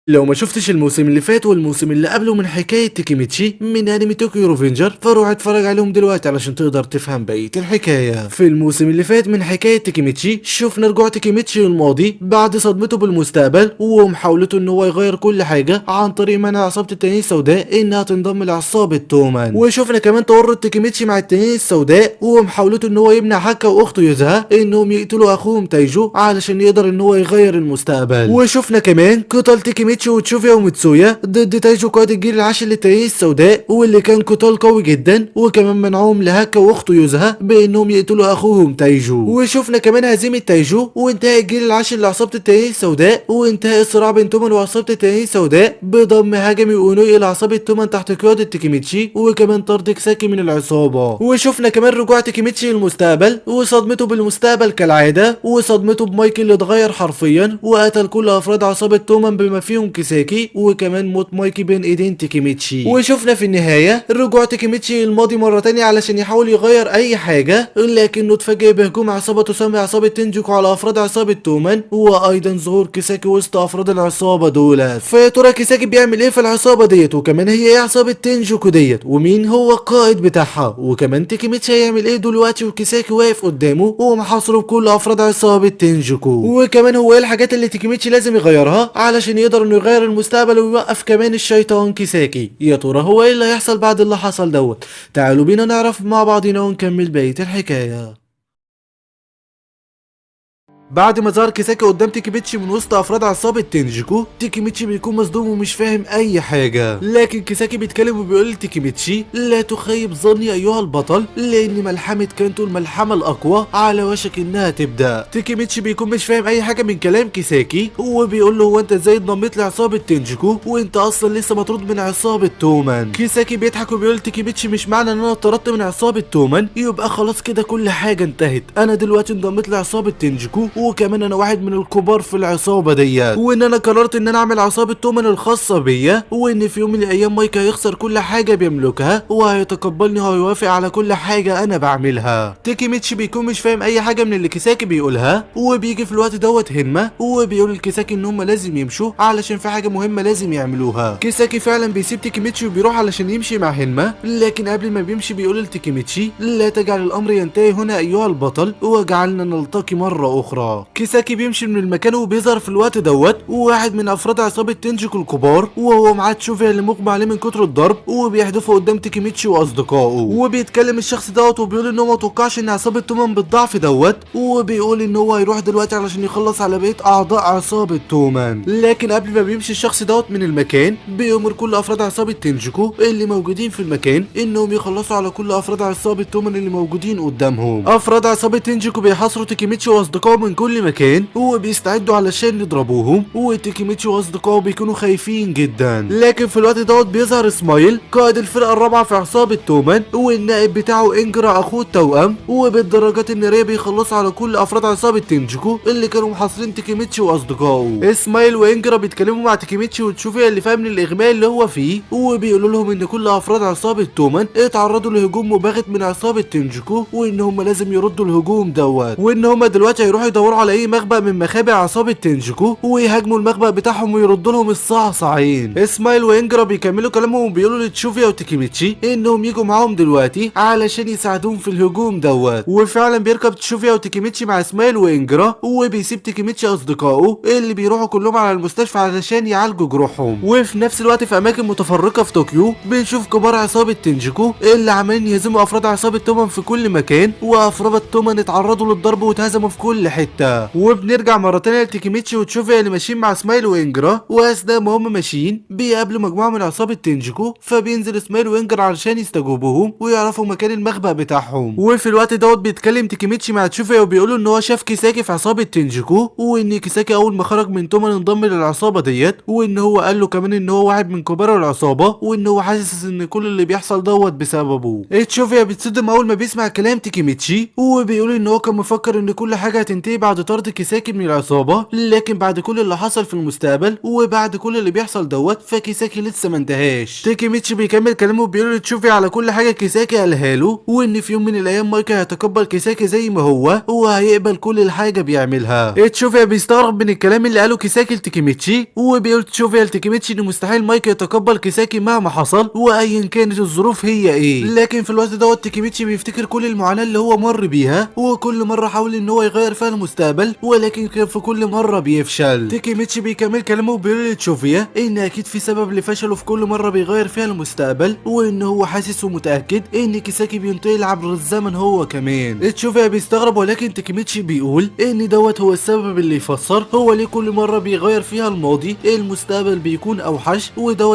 لو ما شفتش الموسم اللي فات والموسم اللي قبله من حكاية تيكيميتشي من انمي طوكيو ريفنجر، فروح اتفرج عليهم دلوقتي علشان تقدر تفهم بقية الحكاية. في الموسم اللي فات من حكاية تيكيميتشي شفنا رجوع تيكيميتشي للماضي بعد صدمته بالمستقبل ومحاولته ان هو يغير كل حاجة عن طريق منع عصابة التنين السوداء انها تنضم لعصابة تومان. وشفنا كمان تورط تيكيميتشي مع التنين السوداء ومحاولته ان هو يمنع هاكا واخته يوزها انهم يقتلوا اخوهم تايجو علشان يقدر ان هو يغير المستقبل. وشفنا كمان قتال تيكيميتشي وتشوفيا وميتسويا ضد تايجو قائد الجيل العاشر للتنين السوداء، واللي كان قتال قوي جدا، وكمان منعهم لهاكا واخته يوزها بانهم يقتلوا اخوهم تايجو. وشفنا كمان هزيمة تايجو وانتهاء الجيل العاشر لعصابة التنين السوداء وانتهاء الصراع بين تومان وعصابة التنين السوداء بضم هاجمي واونوي الى عصابة تومان تحت قيادة تيكيميتشي، وكمان طرد كساكي من العصابة. وشفنا كمان رجوع تيكيميتشي للمستقبل وصدمته بالمستقبل كالعادة، وصدمته بمايكل اللي اتغير حرفيا وقتل كل افراد عصابة تومان بما فيهم كيساكي، وكمان موت مايكي بين ايدين تيكيميتشي. وشفنا في النهاية رجوع تيكيميتشي للماضي مرة تانية علشان يحاول يغير اي حاجة، لكنه اتفاجئ بهجوم عصابة تسمى عصابة تنجوكو على افراد عصابة تومان، وايضا ظهور كيساكي وسط افراد العصابة دولت. فيا ترى كيساكي بيعمل ايه في العصابة ديت، وكمان هي ايه عصابة تنجوكو ديت، ومين هو القائد بتاعها، وكمان تيكيميتشي هيعمل ايه دلوقتي وكيساكي واقف قدامه ومحاصره بكل افراد عصابة تنجوكو، وكمان هو ايه الحاجات اللي تيكيميتشي لازم يغيرها علشان يقدر انه يغير المستقبل ويوقف كمان الشيطان كيساكي. يا ترى هو ايه اللي هيحصل بعد اللي حصل دوت؟ تعالوا بينا نعرف مع بعضنا ونكمل بقية الحكاية. بعد ما ظهر كيساكي قدام تيكيميتشي من وسط افراد عصابة تنجيكو، تيكيميتشي بيكون مصدوم ومش فاهم اي حاجة، لكن كيساكي بيتكلم وبيقول لتيكيميتشي لا تخيب ظني ايها البطل، لان ملحمة كانتو الملحمة الاقوى على وشك انها تبدا. تيكيميتشي بيكون مش فاهم اي حاجة من كلام كيساكي وبيقول له هو انت ازاي انضميت لعصابة تنجيكو وانت اصلا لسه مطرود من عصابة تومان. كيساكي بيضحك وبيقول لتيكيميتشي مش معنى ان انا اتطردت من عصابة تومان يبقى خلاص كده كل حاجة انتهت، انا دلوقتي انضميت لعصابة تنجيكو وكمان انا واحد من الكبار في العصابه ديت، وان انا قررت ان انا اعمل عصابه تومان الخاصه بيا، وان في يوم من الايام مايك هيخسر كل حاجه بيملكها وهيتقبلني وهيوافق على كل حاجه انا بعملها. تيكيميتشي بيكون مش فاهم اي حاجه من اللي كيساكي بيقولها، وبيجي في الوقت دوت هنما وبيقول لكيساكي ان هم لازم يمشوا علشان في حاجه مهمه لازم يعملوها. كيساكي فعلا بيسيب تيكيميتشي وبيروح علشان يمشي مع هنما، لكن قبل ما بيمشي بيقول لتيكيميتشي لا تجعل الامر ينتهي هنا ايها البطل وجعلنا نلتقي مره اخرى. كيساكي بيمشي من المكان وبيظهر في الوقت دوت وواحد من افراد عصابه تنجيكو الكبار، وهو معاه تشوفيا اللي مغمى عليه من كتر الضرب وبيحدفه قدام تيكيميتشي واصدقائه. وبيتكلم الشخص دوت وبيقول ان هو ما توقعش ان عصابه تومان بالضعف دوت، وبيقول ان هو هيروح دلوقتي علشان يخلص على بقيه اعضاء عصابه تومان. لكن قبل ما بيمشي الشخص دوت من المكان بيأمر كل افراد عصابه تنجيكو اللي موجودين في المكان انهم يخلصوا على كل افراد عصابه تومان اللي موجودين قدامهم. افراد عصابه تنجيكو بيحاصروا تيكيميتشي واصدقائه من كل مكان وبيستعدوا علشان يضربوهم، وتيكيميتشي واصدقائه بيكونوا خايفين جدا. لكن في الوقت دوت بيظهر اسمايل قائد الفرقه الرابعه في عصابه تومان، والنائب بتاعه انجرا اخوه التوأم، وبالدراجات الناريه بيخلصوا على كل افراد عصابه تنجيكو اللي كانوا محاصرين تيكيميتشي واصدقائه. اسمايل وانجرا بيتكلموا مع تيكيميتشي وتشوفيا اللي فاهم من الاغماء اللي هو فيه، وبيقولوا لهم ان كل افراد عصابه تومان اتعرضوا لهجوم مباغت من عصابه تنجيكو، وان هم لازم يردوا الهجوم دوت، وان هم دلوقتي هيروحوا يدوروا على اي مخبأ من مخابئ عصابة تنجيكو ويهاجموا المخبأ بتاعهم ويردوا لهم الصعصعين. اسمايل وانجرا بيكملوا كلامهم وبيقولوا لتشوفيا وتيكيميتشي انهم يجوا معاهم دلوقتي علشان يساعدوهم في الهجوم دوت. وفعلا بيركب تشوفيا وتيكيميتشي مع اسمايل وانجرا، وبيسيب تيكيميتشي اصدقائه اللي بيروحوا كلهم على المستشفى علشان يعالجوا جروحهم. وفي نفس الوقت في اماكن متفرقه في طوكيو بنشوف كبار عصابة تنجيكو اللي عمالين يهزموا افراد عصابة تومان في كل مكان، وافراد تومان اتعرضوا للضرب واتهزموا في كل حته. وبنرجع مرة تانية لتيكيميتشي وتشوفيا اللي ماشيين مع سمايل وانجرا، واثناء ما هم ماشيين بيقابلوا مجموعة من عصابة تنجيكو، فبينزل سمايل وانجرا علشان يستجوبوهم ويعرفوا مكان المخبأ بتاعهم. وفي الوقت دوت بيتكلم تيكيميتشي مع تشوفيا وبيقولوا ان هو شاف كيساكي في عصابة تنجيكو، وان كيساكي اول ما خرج من تومان انضم للعصابة ديت، وان هو قال له كمان ان هو واحد من كبار العصابة، وان هو حاسس ان كل اللي بيحصل دوت بسببه. تشوفيا بتصدم اول ما بيسمع كلام تيكيميتشي، وبيقول ان هو كان مفكر ان كل حاجة هتنتهي بعد طرد كيساكي من العصابة، لكن بعد كل اللي حصل في المستقبل وبعد كل اللي بيحصل فكيساكي لسه ما انتهاش. تيكيميتشي بيكمل كلامه وبيقول لتشوفي على كل حاجة كيساكي قالها له، وان في يوم من الايام مايكا هيتقبل كيساكي زي ما هو وهيقبل كل الحاجة بيعملها. تشوفي بيستغرب من الكلام اللي قاله كيساكي لتيكيميتشي، وبيقول تشوفي لتيكيميتشي ان مستحيل مايكا يتقبل كيساكي مهما حصل وايا كانت الظروف هي ايه. لكن في الوقت تيكيميتشي بيفتكر كل المعاناة اللي هو مر بيها، وكل مرة حاول ان هو يغير فيها المستقبل ولكن كان في كل مرة بيفشل. تيكيميتشي بيكمل كلامه وبيقول لتشوفيا ان اكيد في سبب لفشله في كل مرة بيغير فيها المستقبل، وان هو حاسس ومتأكد ان كيساكي بينتقل عبر الزمن هو كمان. تشوفيا بيستغرب ولكن تيكيميتشي بيقول ان هو السبب اللي يفسر هو ليه كل مرة بيغير فيها الماضي المستقبل بيكون اوحش،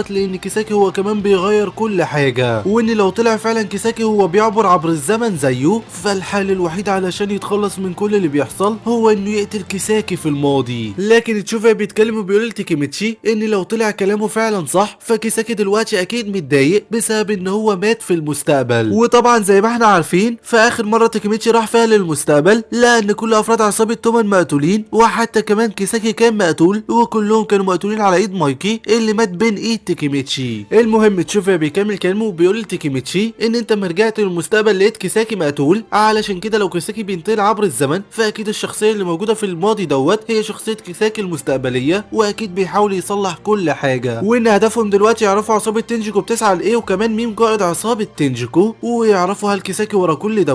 لان كيساكي هو كمان بيغير كل حاجة، وان لو طلع فعلا كيساكي هو بيعبر عبر الزمن زيه، فالحل الوحيد علشان يتخلص من كل اللي بيحصل هو انه يقتل كيساكي في الماضي. لكن تشوفيا بيتكلم وبيقول لتيكيميتشي ان لو طلع كلامه فعلا صح فكيساكي دلوقتي اكيد متضايق بسبب ان هو مات في المستقبل. وطبعا زي ما احنا عارفين في اخر مرة تيكيميتشي راح فيها للمستقبل لقى ان كل افراد عصابة تومان مقتولين، وحتى كمان كيساكي كان مقتول، وكلهم كانوا مقتولين على ايد مايكي اللي مات بين ايد تيكيميتشي. المهم تشوفيا بيكمل كلامه وبيقول لتيكيميتشي ان انت ما رجعت للمستقبل لقيت كيساكي مقتول، علشان كده لو كيساكي بينتقل عبر الزمن فاكيد الشخصيه اللي موجوده في الماضي هي شخصيه كيساكي المستقبليه، واكيد بيحاول يصلح كل حاجه، وان هدفهم دلوقتي يعرفوا عصابه تنجيكو بتسعى لايه، وكمان مين قائد عصابه تنجيكو، ويعرفوا هل كيساكي ورا كل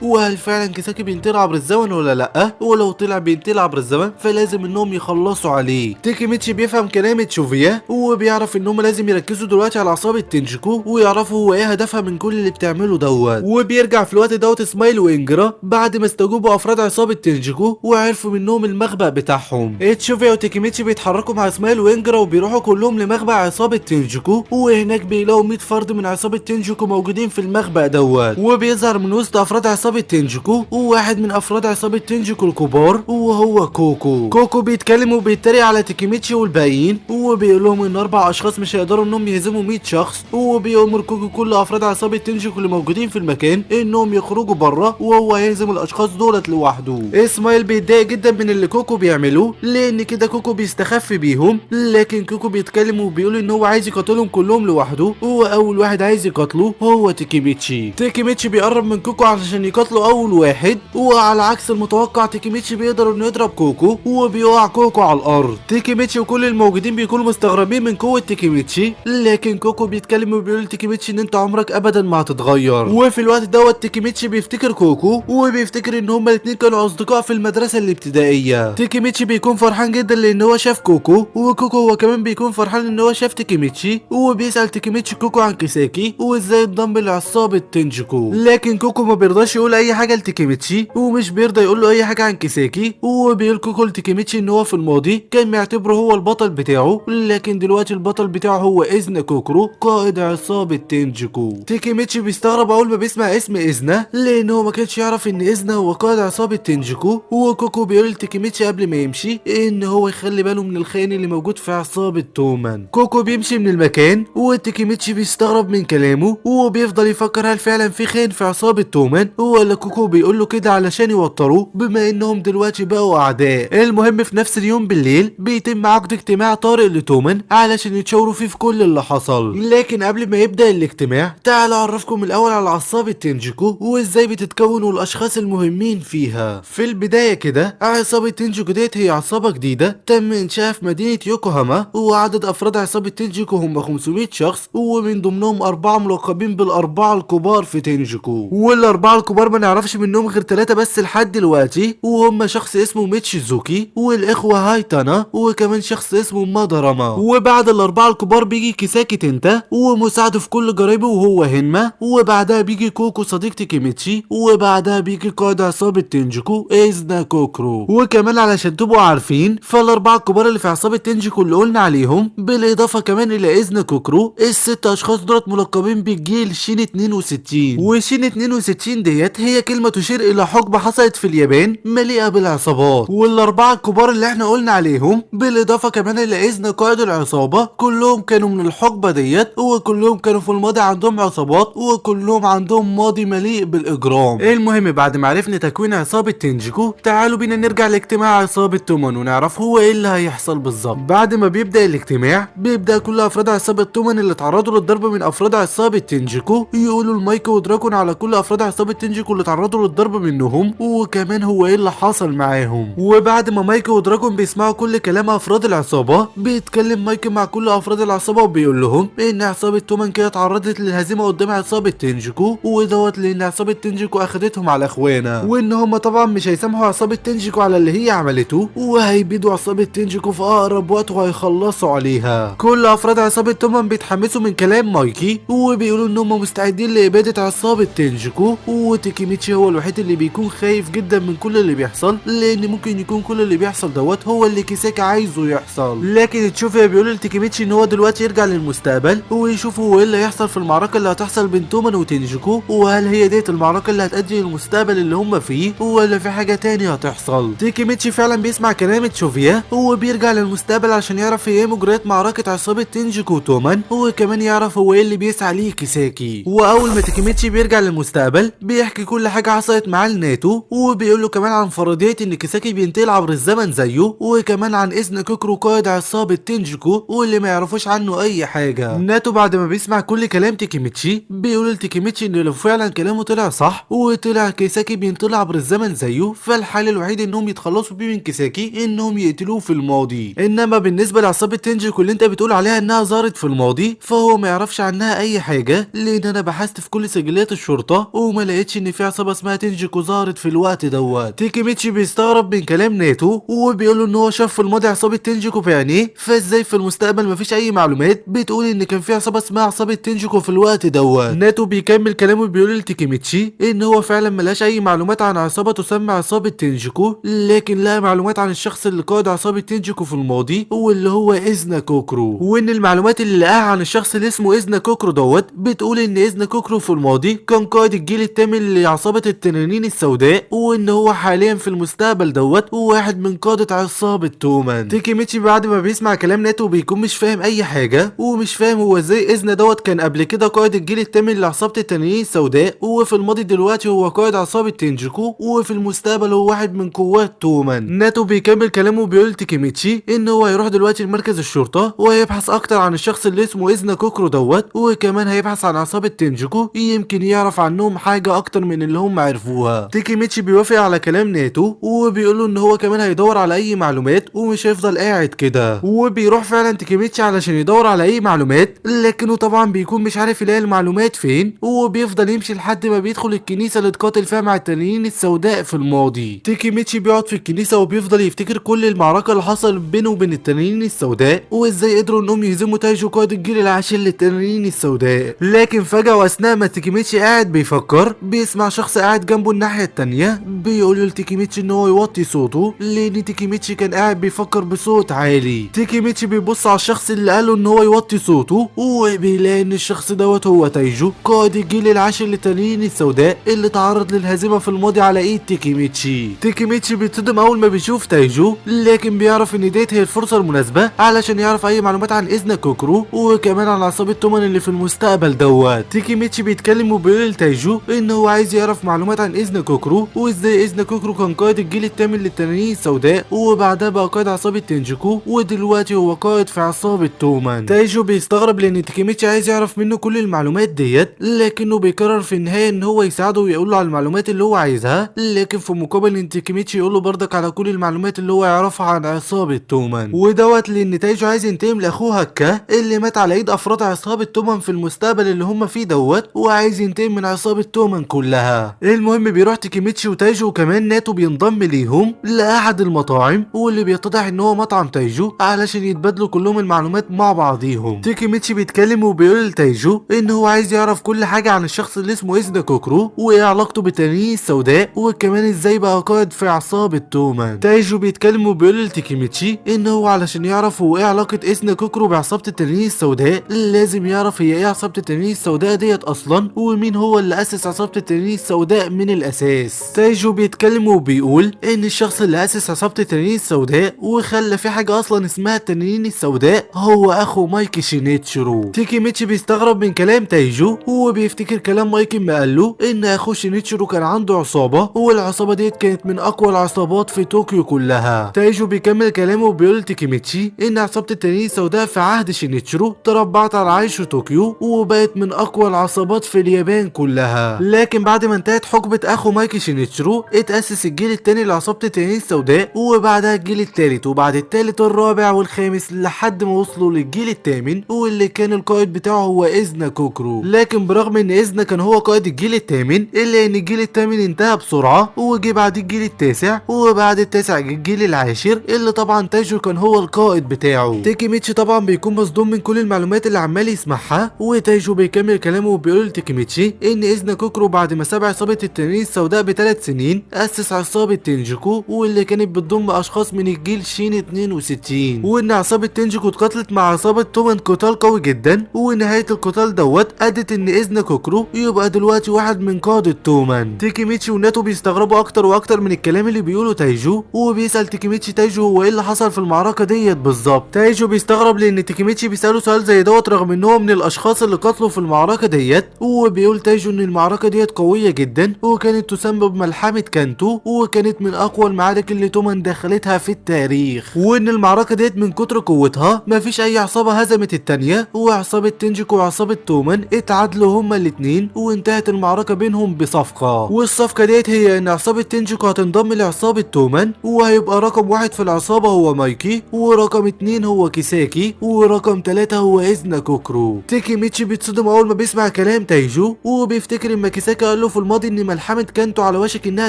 وهل فعلا كيساكي بينتقل عبر الزمن ولا لا، ولو طلع بينتقل عبر الزمن فلازم انهم يخلصوا عليه. تيكيميتشي بيفهم كلام تشوفيا وبيعرف انهم لازم يركزوا دلوقتي على عصابه تنجيكو ويعرفوا هو ايه هدفها من كل اللي بتعمله وبيرجع في الوقت سمايل وانجرا بعد ما استجوبوا افراد عصابه تنجيكو وعرفوا منهم المخبأ بتاعهم. تشوفيا وتيكيميتشي بيتحركوا مع سمايل وانجرا وبيروحوا كلهم لمخبأ عصابه تنجيكو، وهناك بيلاقوا 100 فرد من عصابه تنجيكو موجودين في المخبأ وبيظهر من وسط افراد عصابه تنجيكو وواحد من افراد عصابه تنجيكو الكبار وهو كوكو بيتكلم وبيتريق على تيكيميتشي والباقيين وبيقول لهم ان 4 اشخاص مش هيقدروا انهم يهزموا 100 شخص، وبيأمر كل افراد عصابه تنجيكو اللي موجودين في المكان انهم يخرجوا بره وهو هيهزم الاشخاص دولت لوحده. اسماعيل بيتضايق جدا من اللي كوكو بيعملوه لان كده كوكو بيستخف بيهم، لكن كوكو بيتكلم وبيقول ان هو عايز يقاتلهم كلهم لوحده، واول واحد عايز يقاتله هو تيكيميتشي بيقرب من كوكو علشان يقاتله اول واحد، وعلى عكس المتوقع تيكيميتشي بيقدر انه يضرب كوكو وبيقع كوكو على الارض. تيكيميتشي وكل الموجودين بيكونوا مستغربين من قوه تيكيميتشي، لكن كوكو بيتكلم وبيقول لتيكيميتشي ان انت عمرك ابدا ما هتتغير. وفي الوقت تيكيميتشي بيفتكر كوكو وبيفتكر ان هما الاثنين كانوا اصدقاء في المدرسه الابتدائيه. تيكيميتشي بيكون فرحان جدا لان هو شاف كوكو، وكوكو هو كمان بيكون فرحان ان هو شاف تيكيميتشي، وبيسال تيكيميتشي كوكو عن كيساكي وازاي انضم لعصابه تنجيكو، لكن كوكو ما بيرضاش يقول اي حاجه لتيكيميتشي ومش بيرضى يقول له اي حاجه عن كيساكي، وبيقول كوكو لتيكيميتشي ان هو في الماضي كان معتبره هو البطل بتاعه، لكن دلوقتي البطل بتاعه هو إذنا كوكرو قائد عصابه تنجيكو. تيكيميتشي بيستغرب اول ما بيسمع اسم إذنا لانه ما كانش يعرف ان إذنا هو قائد عصابه تنجيكو، وكوكو بيقول لتيكيميتشي قبل ما يمشي ان هو يخلي باله من الخاين اللي موجود في عصابه تومان. كوكو بيمشي من المكان وتيكيميتشي بيستغرب من كلامه وبيفضل يفكر هل فعلا في خاين في عصابه تومان ولا كوكو بيقول له كده علشان يوتروه بما انهم دلوقتي بقوا اعداء. المهم في نفس اليوم بالليل بيتم عقد اجتماع طارئ لتومان علشان يتشاوروا فيه في كل اللي حصل، لكن قبل ما يبدا الاجتماع تعالوا اعرفكم الاول على عصابه تنجيكو وازاي بتتكون والاشخاص المهمين فيها. في البدايه كده عصابه تنجيكو ديت هي عصابه جديده تم انشائها في مدينه يوكوهاما، وعدد افراد عصابه تنجيكو هم 500 شخص، ومن ضمنهم 4 ملقبين بالاربعه الكبار في تنجيكو، والاربعه الكبار ما نعرفش منهم غير 3 بس لحد دلوقتي، وهم شخص اسمه ميتشيزوكي والاخوه هايتانا وكمان شخص اسمه ماداراما. وبعد الاربعه الكبار بيجي كيساكي تنتا ومساعده في كل جرايبه وهو هنما، وبعدها بيجي كوكو صديق تيكيميتشي، وبعدها بيجي قائد عصابه تنجيكو إذنا كوكرو. وكمان علشان تبقوا عارفين فالاربعه الكبار اللي في عصابه تنجيكو اللي قلنا عليهم بالاضافه كمان الى إذنا كوكرو ال6 اشخاص دولت ملقبين بالجيل شين 62، وشين 62 ديت هي كلمه تشير الى حقبه حصلت في اليابان مليئه بالعصابات. والاربعه الكبار اللي احنا قلنا عليهم بالاضافه كمان الى إذنا قائد العصابه كلهم كانوا من الحقبه ديت، وكلهم كانوا في الماضي عندهم عصابات وكلهم عندهم ماضي مليء بالاجرام. المهم بعد ما عرفنا تكوين عصابه تنجيكو تعالوا بينا نرجع لاجتماع عصابة تومان ونعرف هو ايه اللي هيحصل بالظبط. بعد ما بيبدأ الاجتماع بيبدأ كل افراد عصابة تومان اللي اتعرضوا للضرب من افراد عصابة تنجيكو يقولوا لمايكو ودراكون على كل افراد عصابة تنجيكو اللي اتعرضوا للضرب منهم، وكمان هو ايه اللي حصل معاهم. وبعد ما مايكو ودراكون بيسمعوا كل كلام افراد العصابة بيتكلم مايكو مع كل افراد العصابة وبيقول لهم ان عصابة تومان كده اتعرضت للهزيمة قدام عصابة تنجيكو، ودوت لان عصابة تنجيكو اخدتهم على اخوانا، وان هم طبعا مش هيسامحوا عصابة تنجيكو على اللي هي عملته، وهيبيدوا عصابة تنجيكو في اقرب وقت وهيخلصوا عليها. كل افراد عصابة تومان بيتحمسوا من كلام مايكي وبيقولوا ان هم مستعدين لابادة عصابة تنجيكو، وتيكيميتشي هو الوحيد اللي بيكون خايف جدا من كل اللي بيحصل، لان ممكن يكون كل اللي بيحصل دوت هو اللي كيساكي عايزه يحصل. لكن تشوفي بيقول لتيكيميتشي ان هو دلوقتي يرجع للمستقبل ويشوف هو ايه اللي هيحصل في المعركة اللي هتحصل بين تومان وتنجيكو، وهل هي ديت المعركة اللي هتؤدي للمستقبل اللي هم فيه ولا في حاجة تانية هتحصل. تيكيميتشي فعلا بيسمع كلام تشوفيا وبيرجع للمستقبل عشان يعرف ايه مجريات معركة عصابة تنجيكو وتومان، وكمان يعرف هو ايه اللي بيسعى ليه كيساكي. واول ما تيكيميتشي بيرجع للمستقبل بيحكي كل حاجة حصلت معاه لناتو، وبيقول له كمان عن فرضية ان كيساكي بينتقل عبر الزمن زيه، وكمان عن اذن كوكرو قائد عصابة تنجيكو واللي ما يعرفوش عنه اي حاجة. ناتو بعد ما بيسمع كل كلام تيكيميتشي بيقول لتيكيميتشي ان لو فعلا كلامه طلع صح وطلع كيساكي بينطلع عبر الزمن زيه، فالحل الوحيد انهم يتخلصوا بيه من كيساكي انهم يقتلوه في الماضي. انما بالنسبه لعصابه تنجيكو اللي انت بتقول عليها انها ظهرت في الماضي فهو ما يعرفش عنها اي حاجه، لان انا بحثت في كل سجلات الشرطه وما لقيتش ان في عصابه اسمها تنجيكو ظهرت في الوقت دوت. تيكيميتشي بيستغرب من كلام ناتو وبيقول له ان هو شاف في الماضي عصابه تنجيكو بعينيه، فازاي في المستقبل مفيش اي معلومات بتقول ان كان في عصابه اسمها عصابه تنجيكو في الوقت دوت. ناتو بيكمل كلامه بيقول لتيكيميتشي ان هو فعلا ملهاش اي معلومات عن عصابه تسمى عصابه تنجيكو، لكن لها معلومات عن الشخص اللي قاد عصابه تنجيكو في الماضي واللي هو اذنا كوكرو، وان المعلومات اللي لقاها عن الشخص اللي اسمه اذنا كوكرو دوت بتقول ان اذنا كوكرو في الماضي كان قائد الجيل الثامن لعصابه التنانين السوداء، وان هو حاليا في المستقبل دوت واحد من قاده عصابه تومان. تيكيميتشي بعد ما بيسمع كلام ناتو بيكون مش فاهم اي حاجه ومش فاهم هو ازاي اذنا دوت كان قبل كده قائد الجيل الثامن لعصابه التنانين السوداء، وفي الماضي دلوقتي هو قائد عصابه تنجيكو، وفي المستقبل هو واحد من قوات تومان. ناتو بيكمل كلامه وبيقول لتيكيميتشي ان هو هيروح دلوقتي لمركز الشرطه وهيبحث اكتر عن الشخص اللي اسمه اذنا كوكرو دوت، وكمان هيبحث عن عصابه تنجيكو يمكن يعرف عنهم حاجه اكتر من اللي هم عرفوها. تيكيميتشي بيوافق على كلام ناتو وبيقول له ان هو كمان هيدور على اي معلومات ومش هيفضل قاعد كده، وبيروح فعلا تيكيميتشي علشان يدور على اي معلومات، لكنه طبعا بيكون مش عارف يلاقي المعلومات فين، وبيفضل يمشي لحد ما بيدخل الكنيسه اللي اتقاتل فيها مع التنانين السوداء في الماضي. تيكيميتشي بيقعد في الكنيسه وبيفضل يفتكر كل المعركه اللي حصلت بينه وبين التنانين السوداء وازاي قدروا انهم يهزموا تايجو قائد الجيل العاشر للتنانين السوداء. لكن فجاه واثناء ما تيكيميتشي قاعد بيفكر بيسمع شخص قاعد جنبه الناحيه التانيه بيقول لتيكيميتشي ان هو يوطي صوته، لان تيكيميتشي كان قاعد بيفكر بصوت عالي. تيكيميتشي بيبص على الشخص اللي قاله ان هو يوطي صوته وبيلاقي ان الشخص دوت هو تايجو قائد الجيل العاشر للتنانين السوداء اللي تعرض للهزيمه في الماضي على ايد تيكيميتشي. تيكيميتشي بيتصدم اول ما بيشوف تايجو، لكن بيعرف ان ديت هي الفرصه المناسبه علشان يعرف اي معلومات عن اذنا كوكرو وكمان عن عصابه تومان اللي في المستقبل دوت. تيكيميتشي بيتكلم وبيقول لتايجو ان هو عايز يعرف معلومات عن اذنا كوكرو وازاي اذنا كوكرو كان قائد الجيل الثامن للتنانين السوداء وبعدها بقى قائد عصابه تنجيكو ودلوقتي هو قائد في عصابه تومان. تايجو بيستغرب لان تيكيميتشي عايز يعرف منه كل المعلومات ديت، لكنه بيقرر في النهايه ان هو يساعده ويقول له على المعلومات اللي هو عايزها، لكن في مقابل ان تيكيميتشي يقول له برضك على كل المعلومات اللي هو يعرفها عن عصابه تومان، ودوت لان تايجو عايز ينتقم لاخوه هكا اللي مات على ايد افراد عصابه تومان في المستقبل اللي هم فيه دوت، وعايز ينتقم من عصابه تومان كلها. المهم بيروح تيكيميتشي وتايجو وكمان ناتو بينضم ليهم لاحد المطاعم واللي بيتضح ان هو مطعم تايجو علشان يتبادلوا كلهم المعلومات مع بعضيهم. تيكيميتشي بيتكلم وبيقول لتايجو ان هو عايز يعرف كل حاجه عن الشخص اللي اسمه اذنا كوكرو وايه علاقته بالتنانين السوداء وكمان ازاي بقى قائد في عصابه تومان. تايجو بيتكلم وبيقول لتيكيميتشي ان هو علشان يعرف هو ايه علاقه اذنا كوكرو بعصابه التنانين السوداء لازم يعرف هي ايه عصابه التنانين السوداء ديت اصلا ومين هو اللي اسس عصابه التنانين السوداء من الاساس. تايجو بيتكلم وبيقول ان الشخص اللي اسس عصابه التنانين السوداء وخلى في حاجه اصلا اسمها التنانين السوداء هو اخو مايكي شينيتشرو. تيكيميتشي بيستغرب من كلام تايجو وبيفتكر كلام مايكي ما قال له ان اخو شينيتشرو كان عنده عصابه والعصابه ديت كانت كانت من اقوى العصابات في طوكيو كلها. تايجو بيكمل كلامه وبيقول لتيكيميتشي ان عصابة التنين السوداء في عهد شينيتشرو تربعت على عيش طوكيو وبقت من اقوى العصابات في اليابان كلها. لكن بعد ما انتهت حقبة اخو مايكي شينيتشرو اتأسس الجيل التاني لعصابة التنين السوداء، وبعدها الجيل التالت، وبعد التالت الرابع والخامس لحد ما وصلوا للجيل الثامن واللي كان القائد بتاعه هو إزنا كوكرو. لكن برغم ان إزنا كان هو قائد الجيل الثامن الا ان الجيل الثامن انتهى بسرعة وجي بعد الجيل التاسع، وبعد التاسع جه الجيل العاشر اللي طبعا تايجو كان هو القائد بتاعه. تيكيميتشي طبعا بيكون مصدوم من كل المعلومات اللي عمال يسمعها، وتايجو بيكمل كلامه وبيقول لتيكيميتشي ان إزنا كوكرو بعد ما ساب عصابة التنين السوداء ب3 سنين اسس عصابة تنجيكو واللي كانت بتضم اشخاص من الجيل شين 62، وان عصابة تنجيكو اتقاتلت مع عصابة تومان قتال قوي جدا، ونهاية القتال دوت ادت ان إزنا كوكرو يبقى دلوقتي واحد من قادة تومان. تيكيميتشي وناتو بيستغربوا اكتر واكتر من الكلام اللي بيقوله تايجو، وبيسأل تيكيميتشي تايجو هو ايه اللي حصل في المعركة ديت بالظبط. تايجو بيستغرب لان تيكيميتشي بيسأله سؤال زي دوت رغم ان هو من الاشخاص اللي قتلوا في المعركة ديت، وبيقول تايجو ان المعركة ديت قوية جدا وكانت تسمى بملحمة كانتو، وكانت من اقوى المعارك اللي تومان دخلتها في التاريخ، وان المعركة ديت من كتر قوتها مفيش اي عصابة هزمت التانية، وعصابة تنجيكو وعصابة تومان اتعادلوا هما الاتنين وانتهت المعركة بينهم بصفقة، والصفقة ديت هي ان عصابة تنجيكو هتنضم لعصابة تومان، وهيبقى رقم 1 في العصابة هو مايكي، ورقم 2 هو كيساكي، ورقم 3 هو إزنا كوكرو. تيكيميتشي بيتصدم اول ما بيسمع كلام تايجو، وبيفتكر ان كيساكي قال له في الماضي ان ملحمة كانتو على وشك انها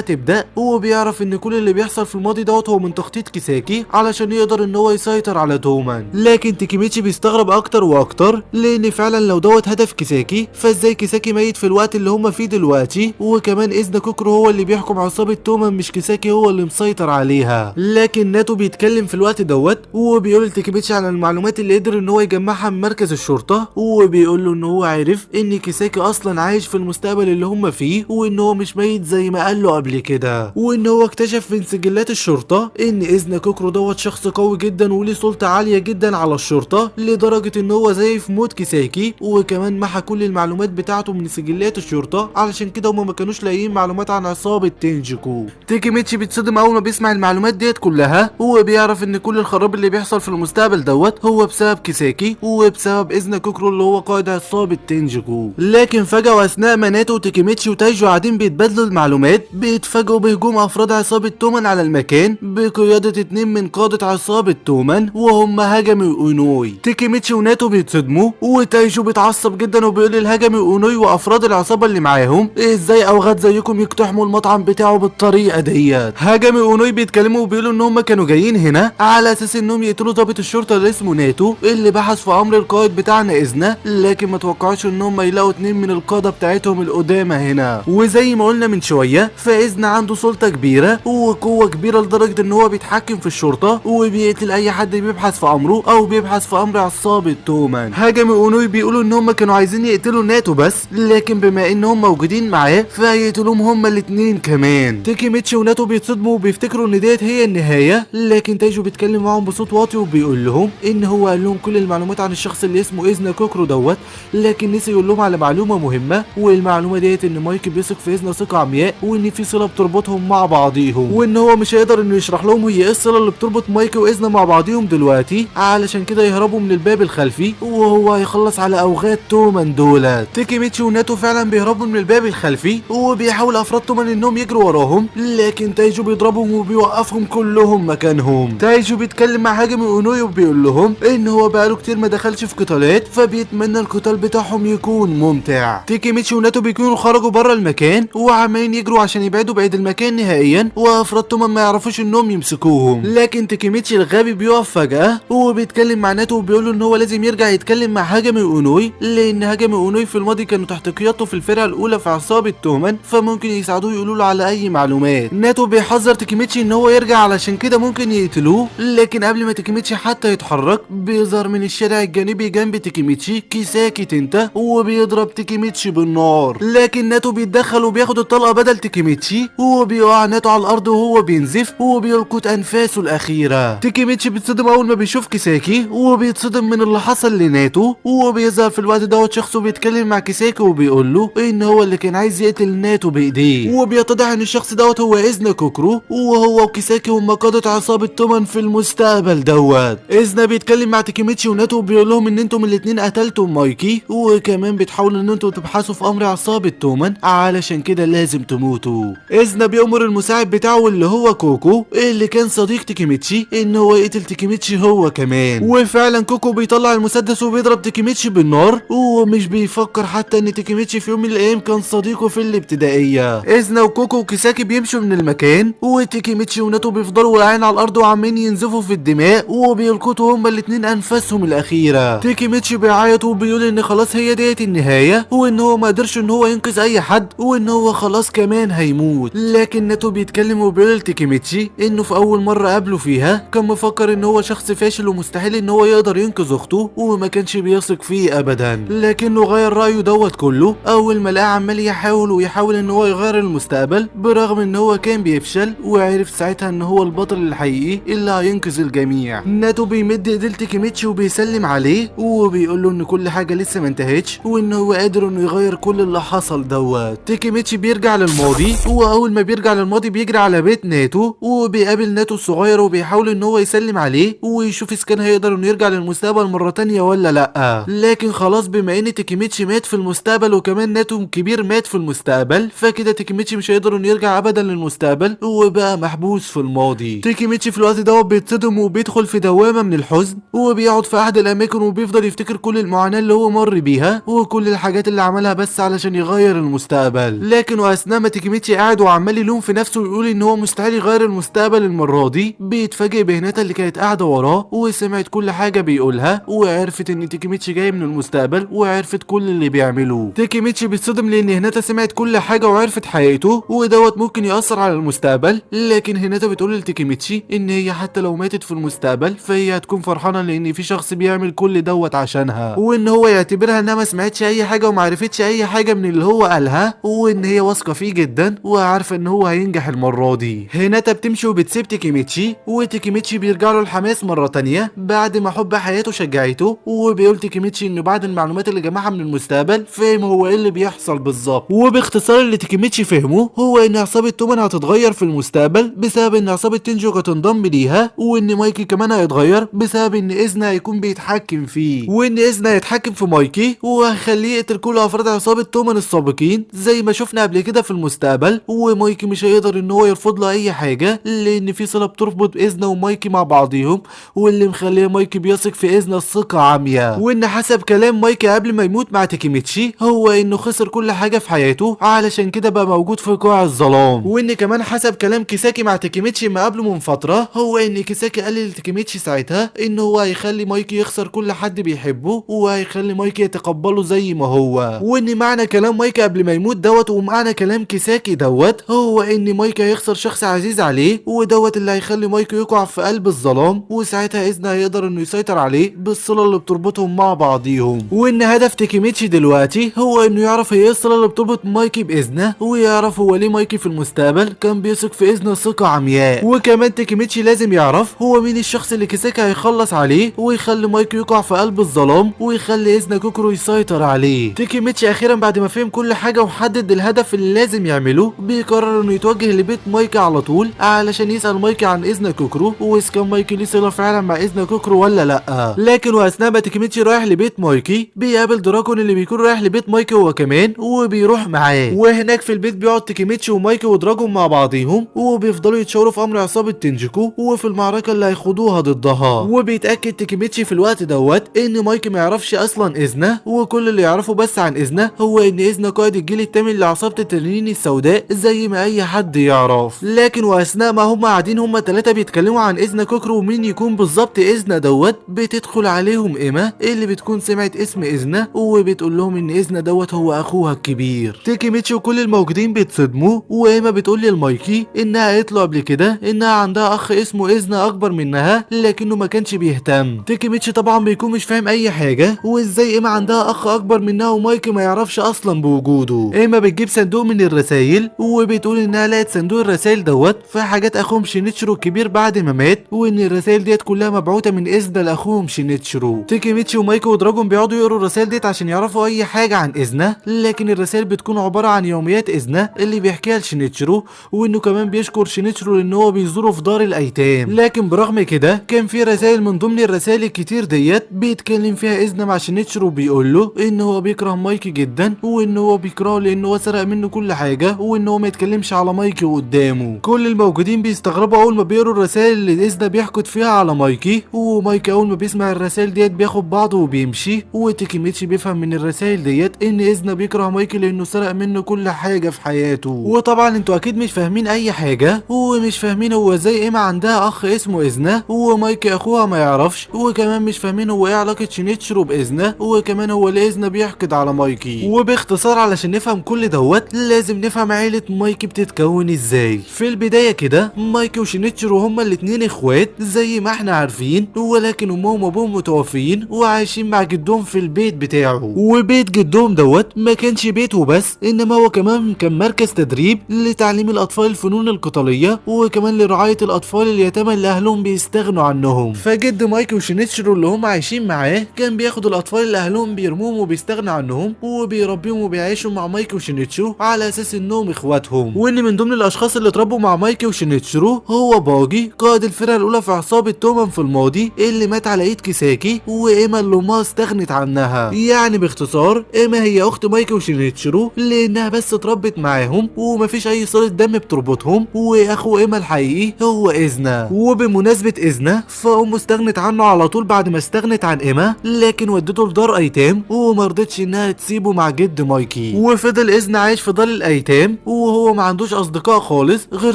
تبدأ، وبيعرف ان كل اللي بيحصل في الماضي دوت هو من تخطيط كيساكي علشان يقدر ان هو يسيطر على تومان. لكن تيكيميتشي بيستغرب اكتر واكتر لان فعلا لو دوت هدف كيساكي فازاي كيساكي ميت في الوقت اللي هما فيه دلوقتي، وكمان إزنا كوكرو هو اللي بيحكم عصابة تومان مش كيساكي هو اللي مسيطر عليها. لكن ناتو بيتكلم في الوقت دوت وبيقول لتيكيميتشي على المعلومات اللي قدر ان هو يجمعها من مركز الشرطة، وبيقول له ان هو عرف ان كيساكي اصلا عايش في المستقبل اللي هما فيه، وان هو مش ميت زي ما قال له قبل كده، وان هو اكتشف من سجلات الشرطة ان إزنا كوكرو دوت شخص قوي جدا وليه سلطة عالية جدا على الشرطة لدرجة ان هو زي في موت كيساكي، وكمان محى كل المعلومات بتاعته من سجلات الشرطة علشان كده هما ما كانوش لاقيين معلومات عن عصابة تنجيكو. تيكيميتشي بيتصدم اول ما بيسمع المعلومات ديت كلها، وبيعرف ان كل الخراب اللي بيحصل في المستقبل دوت هو بسبب كيساكي وبسبب إزنا كوكرو اللي هو قائد عصابة تنجيكو. لكن فجأة واثناء ما ناتو وتيكيميتشي وتايجو قاعدين بيتبادلوا المعلومات بيتفاجئوا بهجوم افراد عصابة تومان على المكان بقيادة 2 من قادة عصابة تومان وهم هاجامي واونوي. تيكيميتشي وناتو بيتصدموا وتايجو بيتعصب جدا وبيقول للهاجامي واونوي وافراد العصابة اللي معاهم ازاي اوغاد زيكم يقتحموا المطعم بتاعه بالطريقة ديت. هاجامي واونوي بيتكلموا وبيقولوا ان هم كانوا جايين هنا على اساس انهم يقتلوا ضابط الشرطة اللي اسمه ناتو اللي بحث في امر القائد بتاعنا إزنا، لكن ما توقعوش ان هم يلاقوا 2 من القادة بتاعتهم القدامى هنا. وزي ما قلنا من شوية فإزنا عنده سلطة كبيرة وقوة كبيرة لدرجة ان هو بيتحكم في الشرطة وبيقتل اي حد بيبحث في امره او بيبحث في امر عصابة تومان. هاجامي واونوي بيقولوا ان هم كانوا عايزين يقتلوا ناتو بس، لكن بما انهم موجودين معاه فهيقتلوهم هما الاتنين كمان. تيكيميتشي وناتو بيتصدموا وبيفتكروا ان ديت هي النهاية، لكن تايجو بيتكلم معاهم بصوت واطي وبيقول لهم ان هو قال لهم كل المعلومات عن الشخص اللي اسمه إزنا كوكرو دوت، لكن نسي يقول لهم على معلومة مهمة، والمعلومة ديت ان مايكي بيثق في إزنا ثقة عمياء وان في صلة بتربطهم مع بعضيهم، وان هو مش هيقدر انه يشرح لهم هي ايه الصلة اللي بتربط مايكي وإزنا مع بعضيهم دلوقتي، علشان كده يهربوا من الباب الخلفي وهو هيخلص على اوغاد تومان دولت. تيكيميتشي وناتو فعلا بيهربوا من الباب الخلفي وبيحاول افراد تومان انهم يجروا وراهم، لكن تايجو بيضربهم وبيوقفهم كلهم مكانهم. تايجو بيتكلم مع هاجامي اونوي وبيقول لهم ان هو بقاله كتير ما دخلش في قتالات فبيتمنى القتال بتاعهم يكون ممتع. تيكيميتشي وناتو بيكونوا خرجوا بره المكان وعمالين يجروا عشان يبعدوا بعيد المكان نهائيا وافراد تومان ما يعرفوش انهم يمسكوهم، لكن تيكيميتشي الغبي بيقف فجأة وبيتكلم مع ناتو وبيقول له ان هو لازم يرجع يتكلم مع هاجامي اونوي لان هاجامي اونوي في الماضي كانوا تحت قيادته في الفرقة الاولى في عصابة تومان فممكن يساعدوه يقولوا له على اي معلومات. ناتو بيحذر تيكيميتشي ان هو يرجع علشان كده ممكن يقتلوه، لكن قبل ما تيكيميتشي حتى يتحرك بيظهر من الشارع الجانبي جنب تيكيميتشي كيساكي تنتا وبيضرب تيكيميتشي بالنار، لكن ناتو بيتدخل وبياخد الطلقة بدل تيكيميتشي وبيقع ناتو على الارض وهو بينزف وبيلقط انفاسه الاخيرة. تيكيميتشي بيتصدم اول ما بيشوف كيساكي وبيتصدم من اللي حصل لناتو، وبيظهر في الوقت دوت شخص بيتكلم مع كيساكي وبيقول له ان هو اللي كان عايز يقتل ناتو بايديه، وبيتضح ان الشخص ده دوت هو إذنا كوكرو، وهو وكيساكي هم قادة عصابة تومان في المستقبل دوت. إذنا بيتكلم مع تاكيميتشي وناتو وبيقول لهم ان انتم الاتنين قتلتوا مايكي، وكمان بتحاولوا ان انتم تبحثوا في امر عصابة تومان، علشان كده لازم تموتوا. إذنا بيأمر المساعد بتاعه اللي هو كوكو اللي كان صديق تاكيميتشي ان هو يقتل تاكيميتشي هو كمان. وفعلا كوكو بيطلع المسدس وبيضرب تاكيميتشي بالنار، ومش بيفكر حتى ان تاكيميتشي في يوم من الايام كان صديقه في الابتدائية. إذنا وكوكو وكيساكي بيمشوا من المكان، وتاكيميتشي وناتو بيفضلوا واقعين على الارض وعمالين ينزفوا في الدماء، وبيلقطوا هما الاتنين انفاسهم الاخيرة. تاكيميتشي بيعيط وبيقول ان خلاص هي ديت النهاية، وان هو ما قدرش ان هو ينقذ اي حد، وان هو خلاص كمان هيموت. لكن ناتو بيتكلم وبيقول لتاكيميتشي انه في اول مرة قابله فيها كان مفكر ان هو شخص فاشل ومستحيل ان هو يقدر ينقذ اخته، وما كانش بيثق فيه ابدا. لكنه غير رايه دوت كله اول ما لقى عمال يحاول ان هو يغير المستقبل، برغم ان هو كان بيفشل، وعرف ساعتها ان هو البطل الحقيقي اللي هينقذ الجميع. ناتو بيمد ايديه لتاكيميتشي وبيسلم عليه، وبيقول له ان كل حاجه لسه ما انتهتش، وان هو قادر انه يغير كل اللي حصل دوت. تاكيميتشي بيرجع للماضي، واول ما بيرجع للماضي بيجري على بيت ناتو، وبيقابل ناتو الصغير وبيحاول ان هو يسلم عليه ويشوف اذا كان هيقدر انه يرجع للمستقبل مره تانية ولا لا. لكن خلاص بما ان تاكيميتشي مات في المستقبل وكمان ناتو الكبير مات في المستقبل، فكده تاكيميتشي مش هيقدر انه يرجع ابدا للمستقبل، وبقى محبوس في الماضي. تاكيميتشي في الوقت دوت بيتصدم وبيدخل في دوامه من الحزن، وبيقعد في احد الاماكن وبيفضل يفتكر كل المعاناه اللي هو مر بيها وكل الحاجات اللي عملها بس علشان يغير المستقبل. لكن واثناء ما تاكيميتشي قاعد وعمال يلوم في نفسه ويقول ان هو مستحيل يغير المستقبل المره دي، بيتفاجئ بهناتا اللي كانت قاعده وراه وسمعت كل حاجه بيقولها، وعرفت ان تاكيميتشي جاي من المستقبل، وعرفت كل اللي بيعمله. تاكيميتشي بيتصدم لان هناتا سمعت كل حاجه وعرفت حقيقته، ودوت ممكن ياثر على المستقبل. لكن هناتا بتقول لتاكيميتشي ان هي حتى لو ماتت في المستقبل فهي هتكون فرحانه لان في شخص بيعمل كل دوت عشانها، وان هو يعتبرها انها ما سمعتش اي حاجه وما عرفتش اي حاجه من اللي هو قالها، وان هي واثقه فيه جدا وعارفه ان هو هينجح المره دي. هناتا بتمشي وبتسيب تاكيميتشي، وتاكيميتشي بيرجع له الحماس مره تانية بعد ما حب حياته شجعته، وبيقول تاكيميتشي انه بعد المعلومات اللي جمعها من المستقبل فهم هو ايه اللي بيحصل بالظبط. وباختصار اللي تاكيميتشي فهمه هو ان عصابه تومان هتتغير في المستقبل بسبب ان عصابه تنجو هتنضم ليها، وان مايكي كمان هيتغير بسبب ان اذنا هيكون بيتحكم فيه، وان اذنا هيتحكم في مايكي وهيخليه يقتل كل افراد عصابه تومان السابقين زي ما شفنا قبل كده في المستقبل. ومايكي مش هيقدر ان هو يرفض له اي حاجه لان في صله بتربط اذنا ومايكي مع بعضيهم، واللي مخليه مايكي بيثق في اذنا الثقه عمياء. وان حسب كلام مايكي قبل ما يموت مع تاكيميتشي هو انه خسر كل حاجه في حياته علشان كده بقى موجود في قاع الظلام. وان كمان حسب كلام كيساكي مع تاكيميتشي ما قبله من فتره هو ان كيساكي قال لتاكيميتشي ساعتها ان هو هيخلي مايكي يخسر كل حد بيحبه، وهيخلي مايكي يتقبله زي ما هو. وان معنى كلام مايكي قبل ما يموت دوت ومعنى كلام كيساكي دوت هو ان مايكي هيخسر شخص عزيز عليه، ودوت اللي هيخلي مايكي يقع في قلب الظلام، وساعتها اذنا هيقدر انه يسيطر عليه بالصله اللي بتربطهم مع بعضيهم. وان هدف تاكيميتشي دلوقتي هو انه يعرف هي الصله اللي بتربط مايكي باذنا، ويعرف هو ليه مايكي في المستقبل كان بيثق في اذنا ثقه عمياء. وكمان تاكيميتشي لازم يعرف هو مين الشخص اللي كيساكي هيخلص عليه ويخلي مايكي يقع في قلب الظلام ويخلي اذنا كوكرو يسيطر عليه. تاكيميتشي اخيرا بعد ما فهم كل حاجه وحدد الهدف اللي لازم يعمله بيقرر انه يتوجه لبيت مايكي على طول علشان يسال مايكي عن اذنا كوكرو واذا كان مايكي ليه صله فعلا مع اذنا كوكرو ولا لا. لكن واثناء ما تاكيميتشي رايح لبيت مايكي بيقابل دراكون اللي بيكون رايح لبيت مايكي هو كمان وبيروح معاه، وهناك في البيت بيقعد تاكيميتشي ومايكي ودراجون مع بعضيهم وبيفضلوا يتشاوروا في امر عصابه تنجيكو وفي المعركه اللي هيخوضوها ضدها. وبيتاكد تاكيميتشي في الوقت دوت ان مايكي ما يعرفش اصلا اذنا، وكل اللي يعرفه بس عن اذنا هو ان اذنا قائد الجيل الثامن لعصابه التنين السوداء زي ما اي حد يعرف. لكن واثناء ما هم قاعدين هم ثلاثه بيتكلموا عن اذنا كوكرو ومين يكون بالظبط اذنا دوت، بتدخل عليهم ايما اللي بتكون سمعت اسم اذنا وبتقول لهم ان اذنا دوت هو اخوها الكبير. تاكيميتشي وكل الموجودين بيتصدموا، وايما بتقول للمايكي انها قالت له قبل كده انها عندها اخ اسمه اذنا اكبر منها لكنه ما كانش بيهتم. تاكيميتشي طبعا بيكون مش فاهم اي حاجه، وازاي ايما عندها اخ اكبر منها ومايكي ما يعرفش اصلا بوجوده. ايما بتجيب صندوق من الرسايل وبتقول انها لقت صندوق الرسايل دوت في حاجات اخوهم شينيتشرو الكبير بعد ما مات، وان الرسايل ديت كلها مبعوثه من اذنا لاخوهم شينيتشرو. تاكيميتشي ومايكي ودراجون بيقعدوا يقروا الرسائل ديت عشان يعرفوا اي حاجه عن اذنا، لكن الرسائل بتكون عباره عن يوميات اذنا اللي بيحكيها لشينيتشرو شينيتشيرو، وانه كمان بيشكر شينيتشيرو لان هو بيزوره في دار الايتام. لكن برغم كده كان في رسائل من ضمن الرسائل الكتير ديت بيتكلم فيها إذنا مع شينيتشيرو، بيقول له ان هو بيكره مايكي جدا، وان هو بيكرهه لان هو سرق منه كل حاجه، وان هو ما يتكلمش على مايكي قدامه. كل الموجودين بيستغربوا اول ما بيقروا الرسائل اللي إذنا بيحكد فيها على مايكي، ومايكي اول ما بيسمع الرسائل ديت بياخد بعضه وبيمشي. وتيكيميتشي بيفهم من الرسائل ديت ان إذنا بيكره مايكي لانه سرق منه كل حاجه في حياته. وطبعا انتوا اكيد مش فاهمين اي حاجه، ومش فاهمين هو ازاي ايما عندها اخ اسمه إذنا ومايكي اخوها ما يعرفش، وكمان مش فاهمين هو ايه علاقه شينيتشيرو بإذنا، وكمان هو ليه إذنا بيحقد على مايكي. وباختصار علشان نفهم كل دوت لازم نفهم عيله مايكي بتتكون ازاي. في البدايه كده مايكي وشينيتشيرو هما الاتنين اخوات زي ما احنا عارفين، ولكن امهم وابوهم متوفيين وعايشين مع جدهم في البيت بتاعه. وبيت جدهم دوت ما كانش بيت وبس، انما هو كمان كان مركز تدريب لتعليم الاطفال الفنون القتاليه، وكمان لرعايه الاطفال اليتامى اللي اهلهم بيستغنوا عنهم. فجد مايكي وشينيتشيرو اللي هم عايشين معاه كان بياخد الاطفال اللي اهلهم بيرموهم وبيستغنى عنهم وبيربيهم وبيعيشوا مع مايكي وشينيتشيرو على اساس انهم اخواتهم. وان من ضمن الاشخاص اللي اتربوا مع مايكي وشينيتشيرو هو باجي، قائد الفرقه الاولى في عصابه تومان في الماضي اللي مات على ايد كيساكي، وايما اللي امها استغنت عنها. يعني باختصار ايما هي اخت مايكي وشينيتشيرو لانها بس اتربت معاهم ومفيش اي صله دم بتربطهم، واخو ايما الحقيقي هو إذنا. وبمناسبه إذنا فامه استغنت عنه على طول بعد ما استغنت عن ايما، لكن ودته لدار ايتام ومرضتش انها تسيبه مع جد مايكي. وفضل إذنا عايش في دار الايتام وهو ما عندوش اصدقاء خالص غير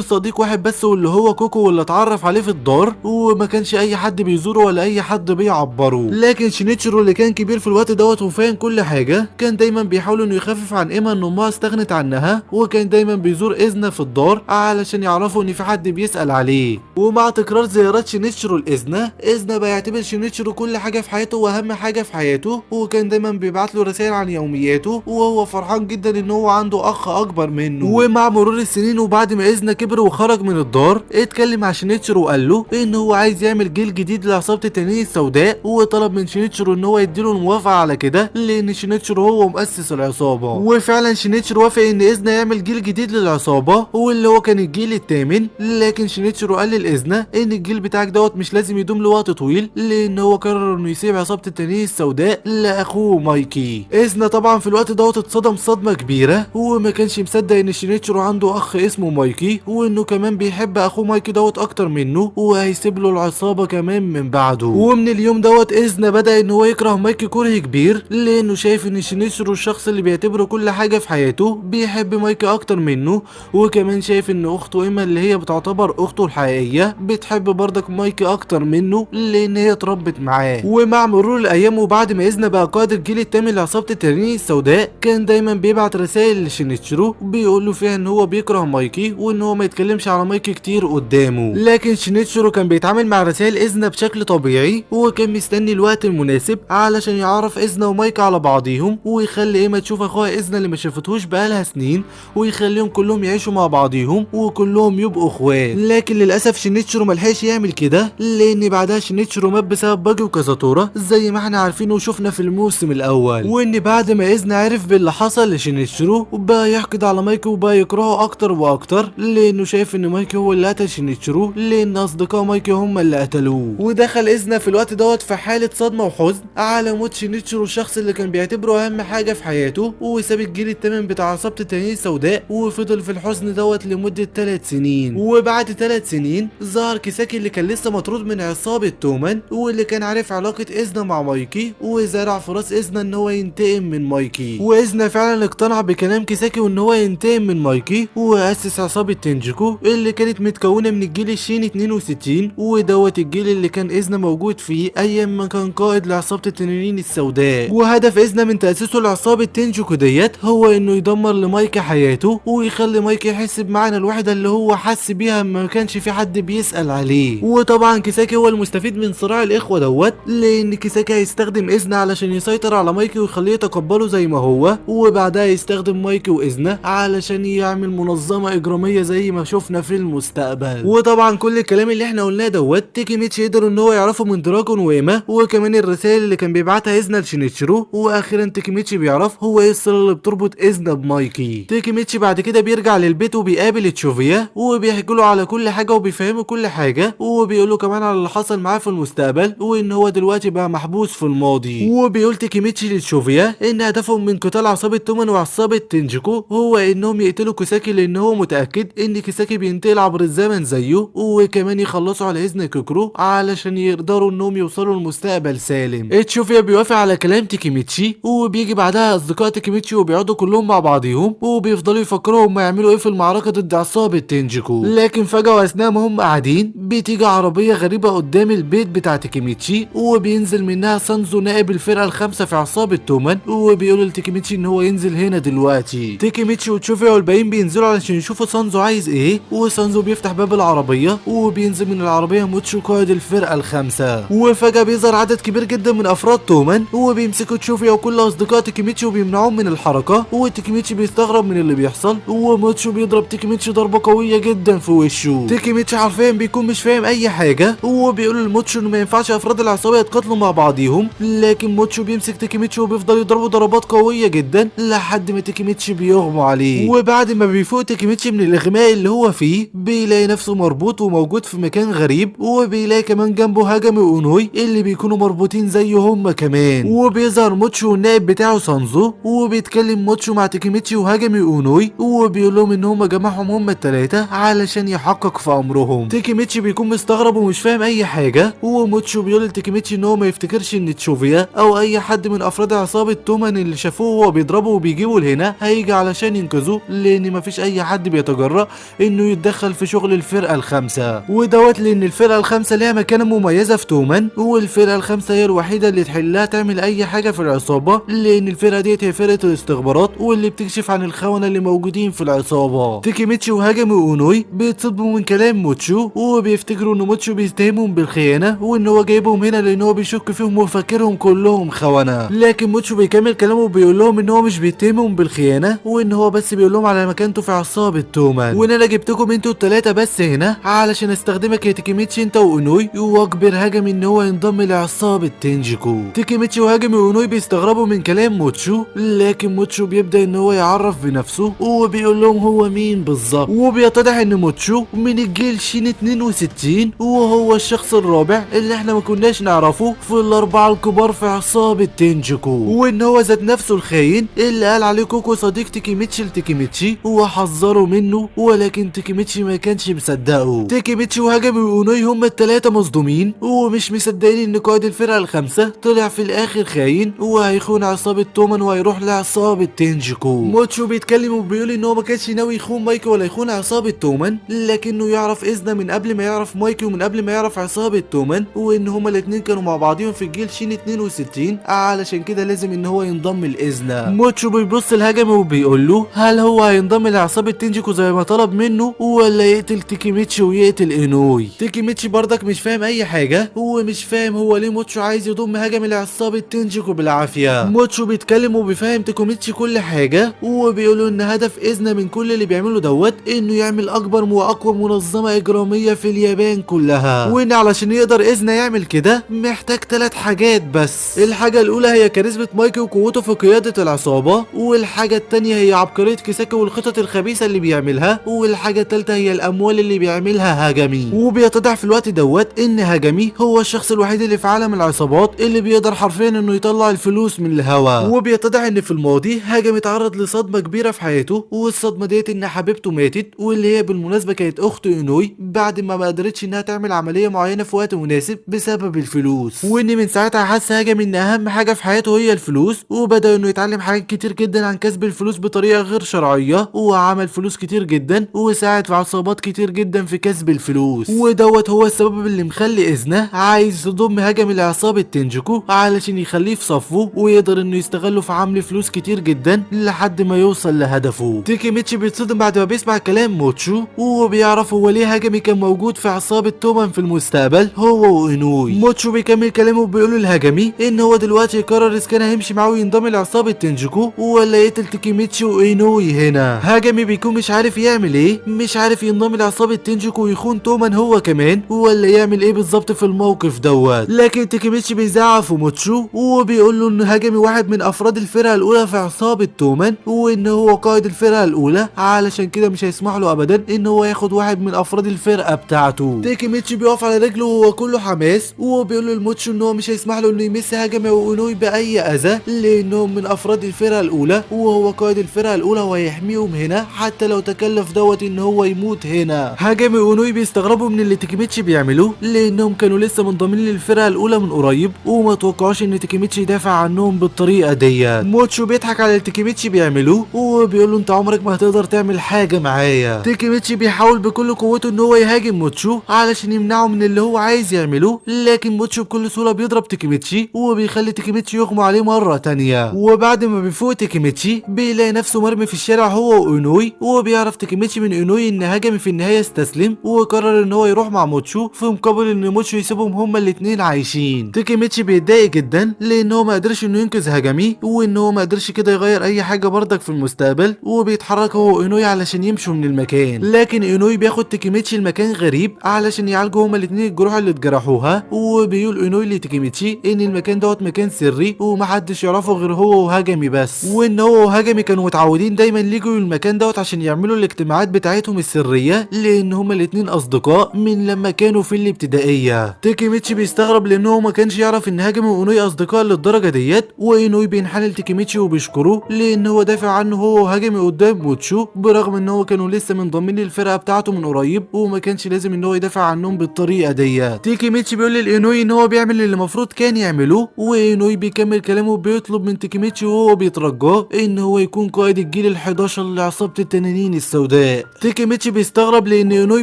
صديق واحد بس، واللي هو كوكو، واللي اتعرف عليه في الدار، وما كانش اي حد بيزوره ولا اي حد بيعبره. لكن شينيتشيرو اللي كان كبير في الوقت دوت وفاهم كل حاجه كان دايما بيحاول انه يخفف عن ايما ان امها استغنت عنها، وكان دايما بيزور إذنا في الدار علشان يعرفوا ان في حد بيسأل عليه. ومع تكرار زيارات شينيتشيرو لإذنا، إذنا بقى يعتبر شينيتشيرو كل حاجه في حياته واهم حاجه في حياته، وكان دايما بيبعت له رسائل عن يومياته، وهو فرحان جدا ان هو عنده اخ اكبر منه. ومع مرور السنين وبعد ما إذنا كبر وخرج من الدار اتكلم مع شينيتشيرو وقال له ان هو عايز يعمل جيل جديد لعصابه التنين السوداء، وطلب من شينيتشيرو ان هو يديله الموافقه على كده لان شينيتشيرو هو مؤسس العصابه. وفعلا شينيتشيرو وافق ان إذنا يعمل جيل جديد للعصابه واللي هو كان الجيل الثامن. لكن شينيتشيرو قال لإذنا ان الجيل بتاعك دوت مش لازم يدوم لوقت طويل لان هو قرر انه يسيب عصابه التنين السوداء لاخوه مايكي. إذنا طبعا في الوقت دوت اتصدم صدمه كبيره وما كانش مصدق ان شينيتشيرو عنده اخ اسمه مايكي، وانه كمان بيحب اخوه مايكي دوت اكتر منه وهيسيب له العصابه كمان من بعده. ومن اليوم دوت إذنا بدا ان هو يكره مايكي كره كبير لانه شايف ان شينيتشيرو الشخص اللي بيعتبره كل حاجه في حياته بيحب مايكي اكتر منه، وكمان شايف ان اخته ايما اللي هي بتعتبر اخته الحقيقيه بتحب برضك مايكي اكتر منه لان هي اتربت معاه. ومع مرور الايام وبعد ما إذنا بقى قائد الجيل الثامن لعصابه التنين السوداء كان دايما بيبعت رسائل لشينيتشيرو بيقول له فيها ان هو بيكره مايكي وان هو ما يتكلمش على مايكي كتير قدامه. لكن شينيتشيرو كان بيتعامل مع رسائل إذنا بشكل طبيعي، وكان مستني الوقت المناسب علشان يعرف إذنا ومايكي على بعضيهم ويخلي ايما تشوف اخوها إذنا اللي ما شافتهوش بقالها سنين، ويخليهم كلهم يعيشوا مع بعضيهم وكلهم يبقوا اخوات. لكن للاسف شينيتشيرو ملحقش يعمل كده لان بعدها شينيتشيرو مات بسبب باجي وكازاتورا زي ما احنا عارفين وشفنا في الموسم الاول. وان بعد ما إذنا عرف باللي حصل لشينيتشيرو بقى يحقد على مايكي وبقى يكرهه اكتر واكتر لانه شايف ان مايكي هو اللي قتل شينيتشيرو لان اصدقاء مايكي هم اللي قتلوه. ودخل إذنا في الوقت دوت في حاله صدمه وحزن على موت شينيتشيرو الشخص اللي كان بيعتبره اهم حاجه في حياته، وساب الجيل الثامن بتاع عصابه التنين السوداء وفضل في الحزن دوت لمده 3 سنين. وبعد 3 سنين ظهر كيساكي اللي كان لسه مطرود من عصابه تومان واللي كان عارف علاقه إذنا مع مايكي، وزرع في راس إذنا ان هو ينتقم من مايكي. وإذنا فعلا اقتنع بكلام كيساكي وان هو ينتقم من مايكي واسس عصابه تنجيكو اللي كانت متكونه من الجيل الشين 62، ودوت الجيل اللي كان إذنا موجود فيه ايام ما كان قائد لعصابه التنانين السوداء. وهدف إذنا من تاسيسه لعصابه تنجيكو ديت هو انه يدمر لمايكي حياته ويخلي مايكي يحس بمعنى الوحده اللي هو حس بيها ما كانش في حد بيسأل عليه. وطبعا كيساكي هو المستفيد من صراع الاخوه دوت لان كيساكي هيستخدم إذنا علشان يسيطر على مايكي ويخليه يتقبله زي ما هو، وبعدها يستخدم مايكي وإذنا علشان يعمل منظمه اجراميه زي ما شفنا في المستقبل. وطبعا كل الكلام اللي احنا قلناه دوت تيكيميتشي يقدر ان هو يعرفه من دراجون وايما، وكمان الرسائل اللي كان بيبعتها إذنا لشينيتشيرو، واخيرا تيكيميتشي بيعرف هو ايه الصله اللي بتربط إذنا بمايكي. تيكيميتشي بعد كده بيرجع بيرجع للبيت وبيقابل تشوفيا وبيحكي له على كل حاجه وبيفهمه كل حاجه، وبيقول له كمان على اللي حصل معاه في المستقبل وان هو دلوقتي بقى محبوس في الماضي. وبيقول تيكيميتشي لتشوفيا ان هدفهم من قتال عصابه تومان وعصابه تنجيكو هو انهم يقتلوا كيساكي، لان هو متاكد ان كيساكي بينتقل عبر الزمن زيه، وكمان يخلصوا على اذن كوكرو علشان يقدروا انهم يوصلوا لمستقبل سالم. تشوفيا بيوافق على كلام تيكيميتشي، وبيجي بعدها اصدقاء تيكيميتشي وبيقعدوا كلهم مع بعضيهم وبيفضلوا يفكروا هم يعملوا ايه في المعركه ضد عصابه تنجيكو. لكن فجاه واثناء ما هم قاعدين بتيجي عربيه غريبه قدام البيت بتاع تيكيميتشي، وبينزل منها سانزو نائب الفرقه الخامسه في عصابه تومان، وبيقول لتيكيميتشي ان هو ينزل هنا دلوقتي. تيكيميتشي وتشوفيا والباقيين بينزلوا علشان يشوفوا سانزو عايز ايه، وسانزو بيفتح باب العربيه وبينزل من العربيه موتشو قائد الفرقه الخامسه. وفجاه بيظهر عدد كبير جدا من افراد تومان وبيمسكوا تشوفيا وكل اصدقاء تيكيميتشي وبيمنعوهم من الحركه، وتيكيميتشي بيستغرب من اللي بيحصل، وموتشو بيضرب تيكيميتشي ضربه قويه جدا في وشه. تيكيميتشي حرفيا بيكون مش فاهم اي حاجه، وبيقول لموتشو ان ما ينفعش افراد العصابه يتقاتلوا مع بعضيهم، لكن موتشو بيمسك تيكيميتشي وبيفضل يضربه ضربات قويه جدا لحد ما تيكيميتشي بيغمى عليه. وبعد ما بيفوق تيكيميتشي من الاغماء اللي هو فيه بيلاقي نفسه مربوط وموجود في مكان غريب، وبيلاقي كمان جنبه هاجامي واونوي اللي بيكونوا مربوطين زيه هما كمان. وبيظهر موتشو والنائب بتاعه سانزو، وبيتكلم موتشو مع تيكيميتشي وهاجامي واونوي، وبيقول لهم ان هما جمعهم هما التلاتة علشان يحقق في امرهم. تيكيميتشي بيكون مستغرب ومش فاهم اي حاجه، وموتشو بيقول لتيكيميتشي ان هو ما يفتكرش ان تشوفيا او اي حد من افراد عصابه تومان اللي شافوه وهو بيضربه وبيجيبه لهنا هيجي علشان ينقذوه، لان مفيش اي حد بيتجرأ انه يتدخل في شغل الفرقه الخامسه، ودوت لان الفرقه الخامسه ليها مكانه مميزه في تومان، والفرقه الخامسه هي الوحيده اللي تحلها تعمل اي حاجه في العصابه، لان الفرقه ديت هي فرقه الاستخبارات واللي بتكشف عن الخونه اللي موجودين في العصابه. تيكيميتشي وهاجامي واونوي بيتصدموا من كلام موتشو، وبيفتكروا ان موتشو بيتهمهم بالخيانه وان هو جايبهم هنا لان هو بيشك فيهم وفاكرهم كلهم خونه. لكن موتشو بيكمل كلامه وبيقول لهم ان هو مش بيتهمهم بالخيانه، وان هو بس بيقول لهم على مكانته في عصابه تومان، وان انا جبتكم انتوا الثلاثه بس هنا علشان استخدمك يا تيكيميتشي انت واونوي، واجبر هاجامي ان هو ينضم لعصابه تنجيكو. تيكيميتشي وهاجامي واونوي بيستغربوا من كلام موتشو، لكن موتشو بيبدا ان هو يعرف بنفسه وبيقول لهم هو مين بالظبط، وبيتضح ان موتشو من الجيل شين 62 وهو الشخص الرابع اللي احنا ما كناش نعرفه في الاربعه الكبار في عصابه تنجيكو، وان هو ذات نفسه الخاين اللي قال عليه كوكو صديق تيكيميتشي لتيكيميتشي وحذره منه، ولكن تيكيميتشي ما كانش مصدقه. تيكيميتشي وهاجامي واونوي هما الثلاثه مصدومين ومش مصدقين ان قائد الفرقه الخامسه طلع في الاخر خاين وهيخون عصابه تومان وهيروح لعصابه تنجيكو. موتشو بيتكلم وبيقول ان هو ما كانش ناوي يخون مايكي ولا يخون عصابه تومان، لكنه يعرف اذنه من قبل ما يعرف مايكي ومن قبل ما يعرف عصابه تومان، وان هما الاثنين كانوا مع بعضهم في الجيل شين 62 علشان كده لازم ان هو ينضم لاذنه. موتشو بيبص لهاجامي وبيقول له هل هو هينضم لعصابه تنجيكو زي ما طلب منه ولا يقتل تيكيميتشي ويقتل اينوي. تيكيميتشي بردك مش فاهم اي حاجه ومش فاهم هو ليه موتشو عايز يضم هاجامي لعصابه تنجيكو بالعافيه. موتشو بيتكلم وبيفهم تيكيميتشي كل حاجه، وبيقولوا ان هدف اذنه من كل اللي بيعمله دوت انه يعمل اكبر واقوى منظمه اجراميه في اليابان كلها، وان علشان يقدر اذنه يعمل كده محتاج 3 حاجات بس. الحاجه الاولى هي كاريزما مايكي وقوته في قياده العصابه، والحاجه الثانيه هي عبقريه كيساكي والخطط الخبيثه اللي بيعملها، والحاجه الثالثه هي الاموال اللي بيعملها هاجامي. وبيتضح في الوقت دوت ان هاجامي هو الشخص الوحيد اللي في عالم العصابات اللي بيقدر حرفيا انه يطلع الفلوس من الهواء. وبيتضح ان في الماضي هاجامي اتعرض لصدمه كبيره في حياته، والصدمه ديت ان حبيبته ماتت، واللي هي بالمناسبه كانت اخت اينوي، بعد ما قدرتش انها تعمل عمليه معينه في وقت مناسب بسبب الفلوس، وان من ساعتها حس هاجامي ان اهم حاجه في حياته هي الفلوس، وبدا انه يتعلم حاجات كتير جدا عن كسب الفلوس بطريقه غير شرعيه، وعمل فلوس كتير جدا وساعد في عصابات كتير جدا في كسب الفلوس، ودوت هو السبب اللي مخلي اذنه عايز يضم هاجامي لعصابه تنجيكو علشان يخليه في صفه ويقدر انه يستغله في عمل فلوس كتير جدا لحد ما يوصل لهدفه. تيكيميتشي بيتصدم بعد ما بيسمع كلام موتشو، وبيعرف هو ليه هاجامي كان موجود في عصابه تومان في المستقبل هو واينوي. موتشو بيكمل كلامه وبيقول لهاجامي ان هو دلوقتي يقرر اذا كان هيمشي معاه وينضم لعصابه تنجيكو ولا يقتل تيكيميتشي واينوي. هنا هاجامي بيكون مش عارف يعمل ايه، مش عارف ينضم لعصابه تنجيكو ويخون تومان هو كمان ولا يعمل ايه بالظبط في الموقف دوت. لكن تيكيميتشي بيزعق في موتشو وبيقول له ان هاجامي واحد من افراد الفرقه الاولى في عصابه تومان، وان هو قائد الفرقه الاولى كده، علشان كده مش هيسمح له ابدا ان هو ياخد واحد من افراد الفرقه بتاعته. تيكيميتشي بيقف على رجله وهو كله حماس، وبيقول له لموتشو ان هو مش هيسمح له انه يمس هاجامي واونوي باي اذى، لانهم من افراد الفرقه الاولى وهو قائد الفرقه الاولى وهيحميهم هنا حتى لو تكلف ان هو يموت هنا. هاجامي واونوي بيستغربوا من اللي تيكيميتشي بيعملوه، لانهم كانوا لسه منضمين للفرقه الاولى من قريب وما توقعوش ان تيكيميتشي يدافع عنهم بالطريقه ديت. موتشو بيضحك على اللي تيكيميتشي بيعملوه وبيقول له انت عمرك ما هتقدر تعمل حاجه معايا. تيكيميتشي بيحاول بكل قوته ان هو يهاجم موتشو علشان يمنعه من اللي هو عايز يعملوه، لكن موتشو بكل سهوله بيضرب تيكيميتشي وبيخلي تيكيميتشي يغمى عليه مره تانية. وبعد ما بيفوق تيكيميتشي بيلاقي نفسه مرمي في الشارع هو واونوي، وبيعرف تيكيميتشي من اونوي ان هاجامي في النهايه استسلم وقرر ان هو يروح مع موتشو في مقابل ان موتشو يسيبهم هما الاتنين عايشين. تيكيميتشي بيتضايق جدا لان هو ما قدرش انه ينقذ هاجامي، وان هو ما قدرش كده يغير اي حاجه بردك في المستقبل، وبيتحرك هو واونوي علشان يمشوا من المكان. لكن اونوي بياخد تيكيميتشي المكان غريب علشان يعالجوا هما الاتنين الجروح اللي اتجرحوها، وبيقول اونوي لتيكيميتشي ان المكان دوت مكان سري ومحدش يعرفه غير هو وهاجامي بس، وان هو وهاجامي كانوا متعودين دايما يجوا المكان دوت عشان يعملوا الاجتماعات بتاعتهم السريه، لان هما الاتنين اصدقاء من لما كانوا في الابتدائيه. تيكيميتشي بيستغرب لانه ما كانش يعرف ان هاجامي واونوي اصدقاء للدرجه ديت، واونوي بينحنى لتيكيميتشي وبيشكره لان هو دافع عنه هو وهاجامي قدام موتشو، برغم ان هو كانوا لسه منضمين للفرقه بتاعته من قريب وما كانش لازم ان هو يدافع عنهم بالطريقه ديت. تيكيميتشي بيقول لاونوي ان هو بيعمل اللي المفروض كان يعملوه، واونوي بيكمل كلامه وبيطلب من تيكيميتشي وهو بيترجاه ان هو يكون قائد الجيل ال11 لعصابه التنانين السوداء. تيكيميتشي بيستغرب لان اونوي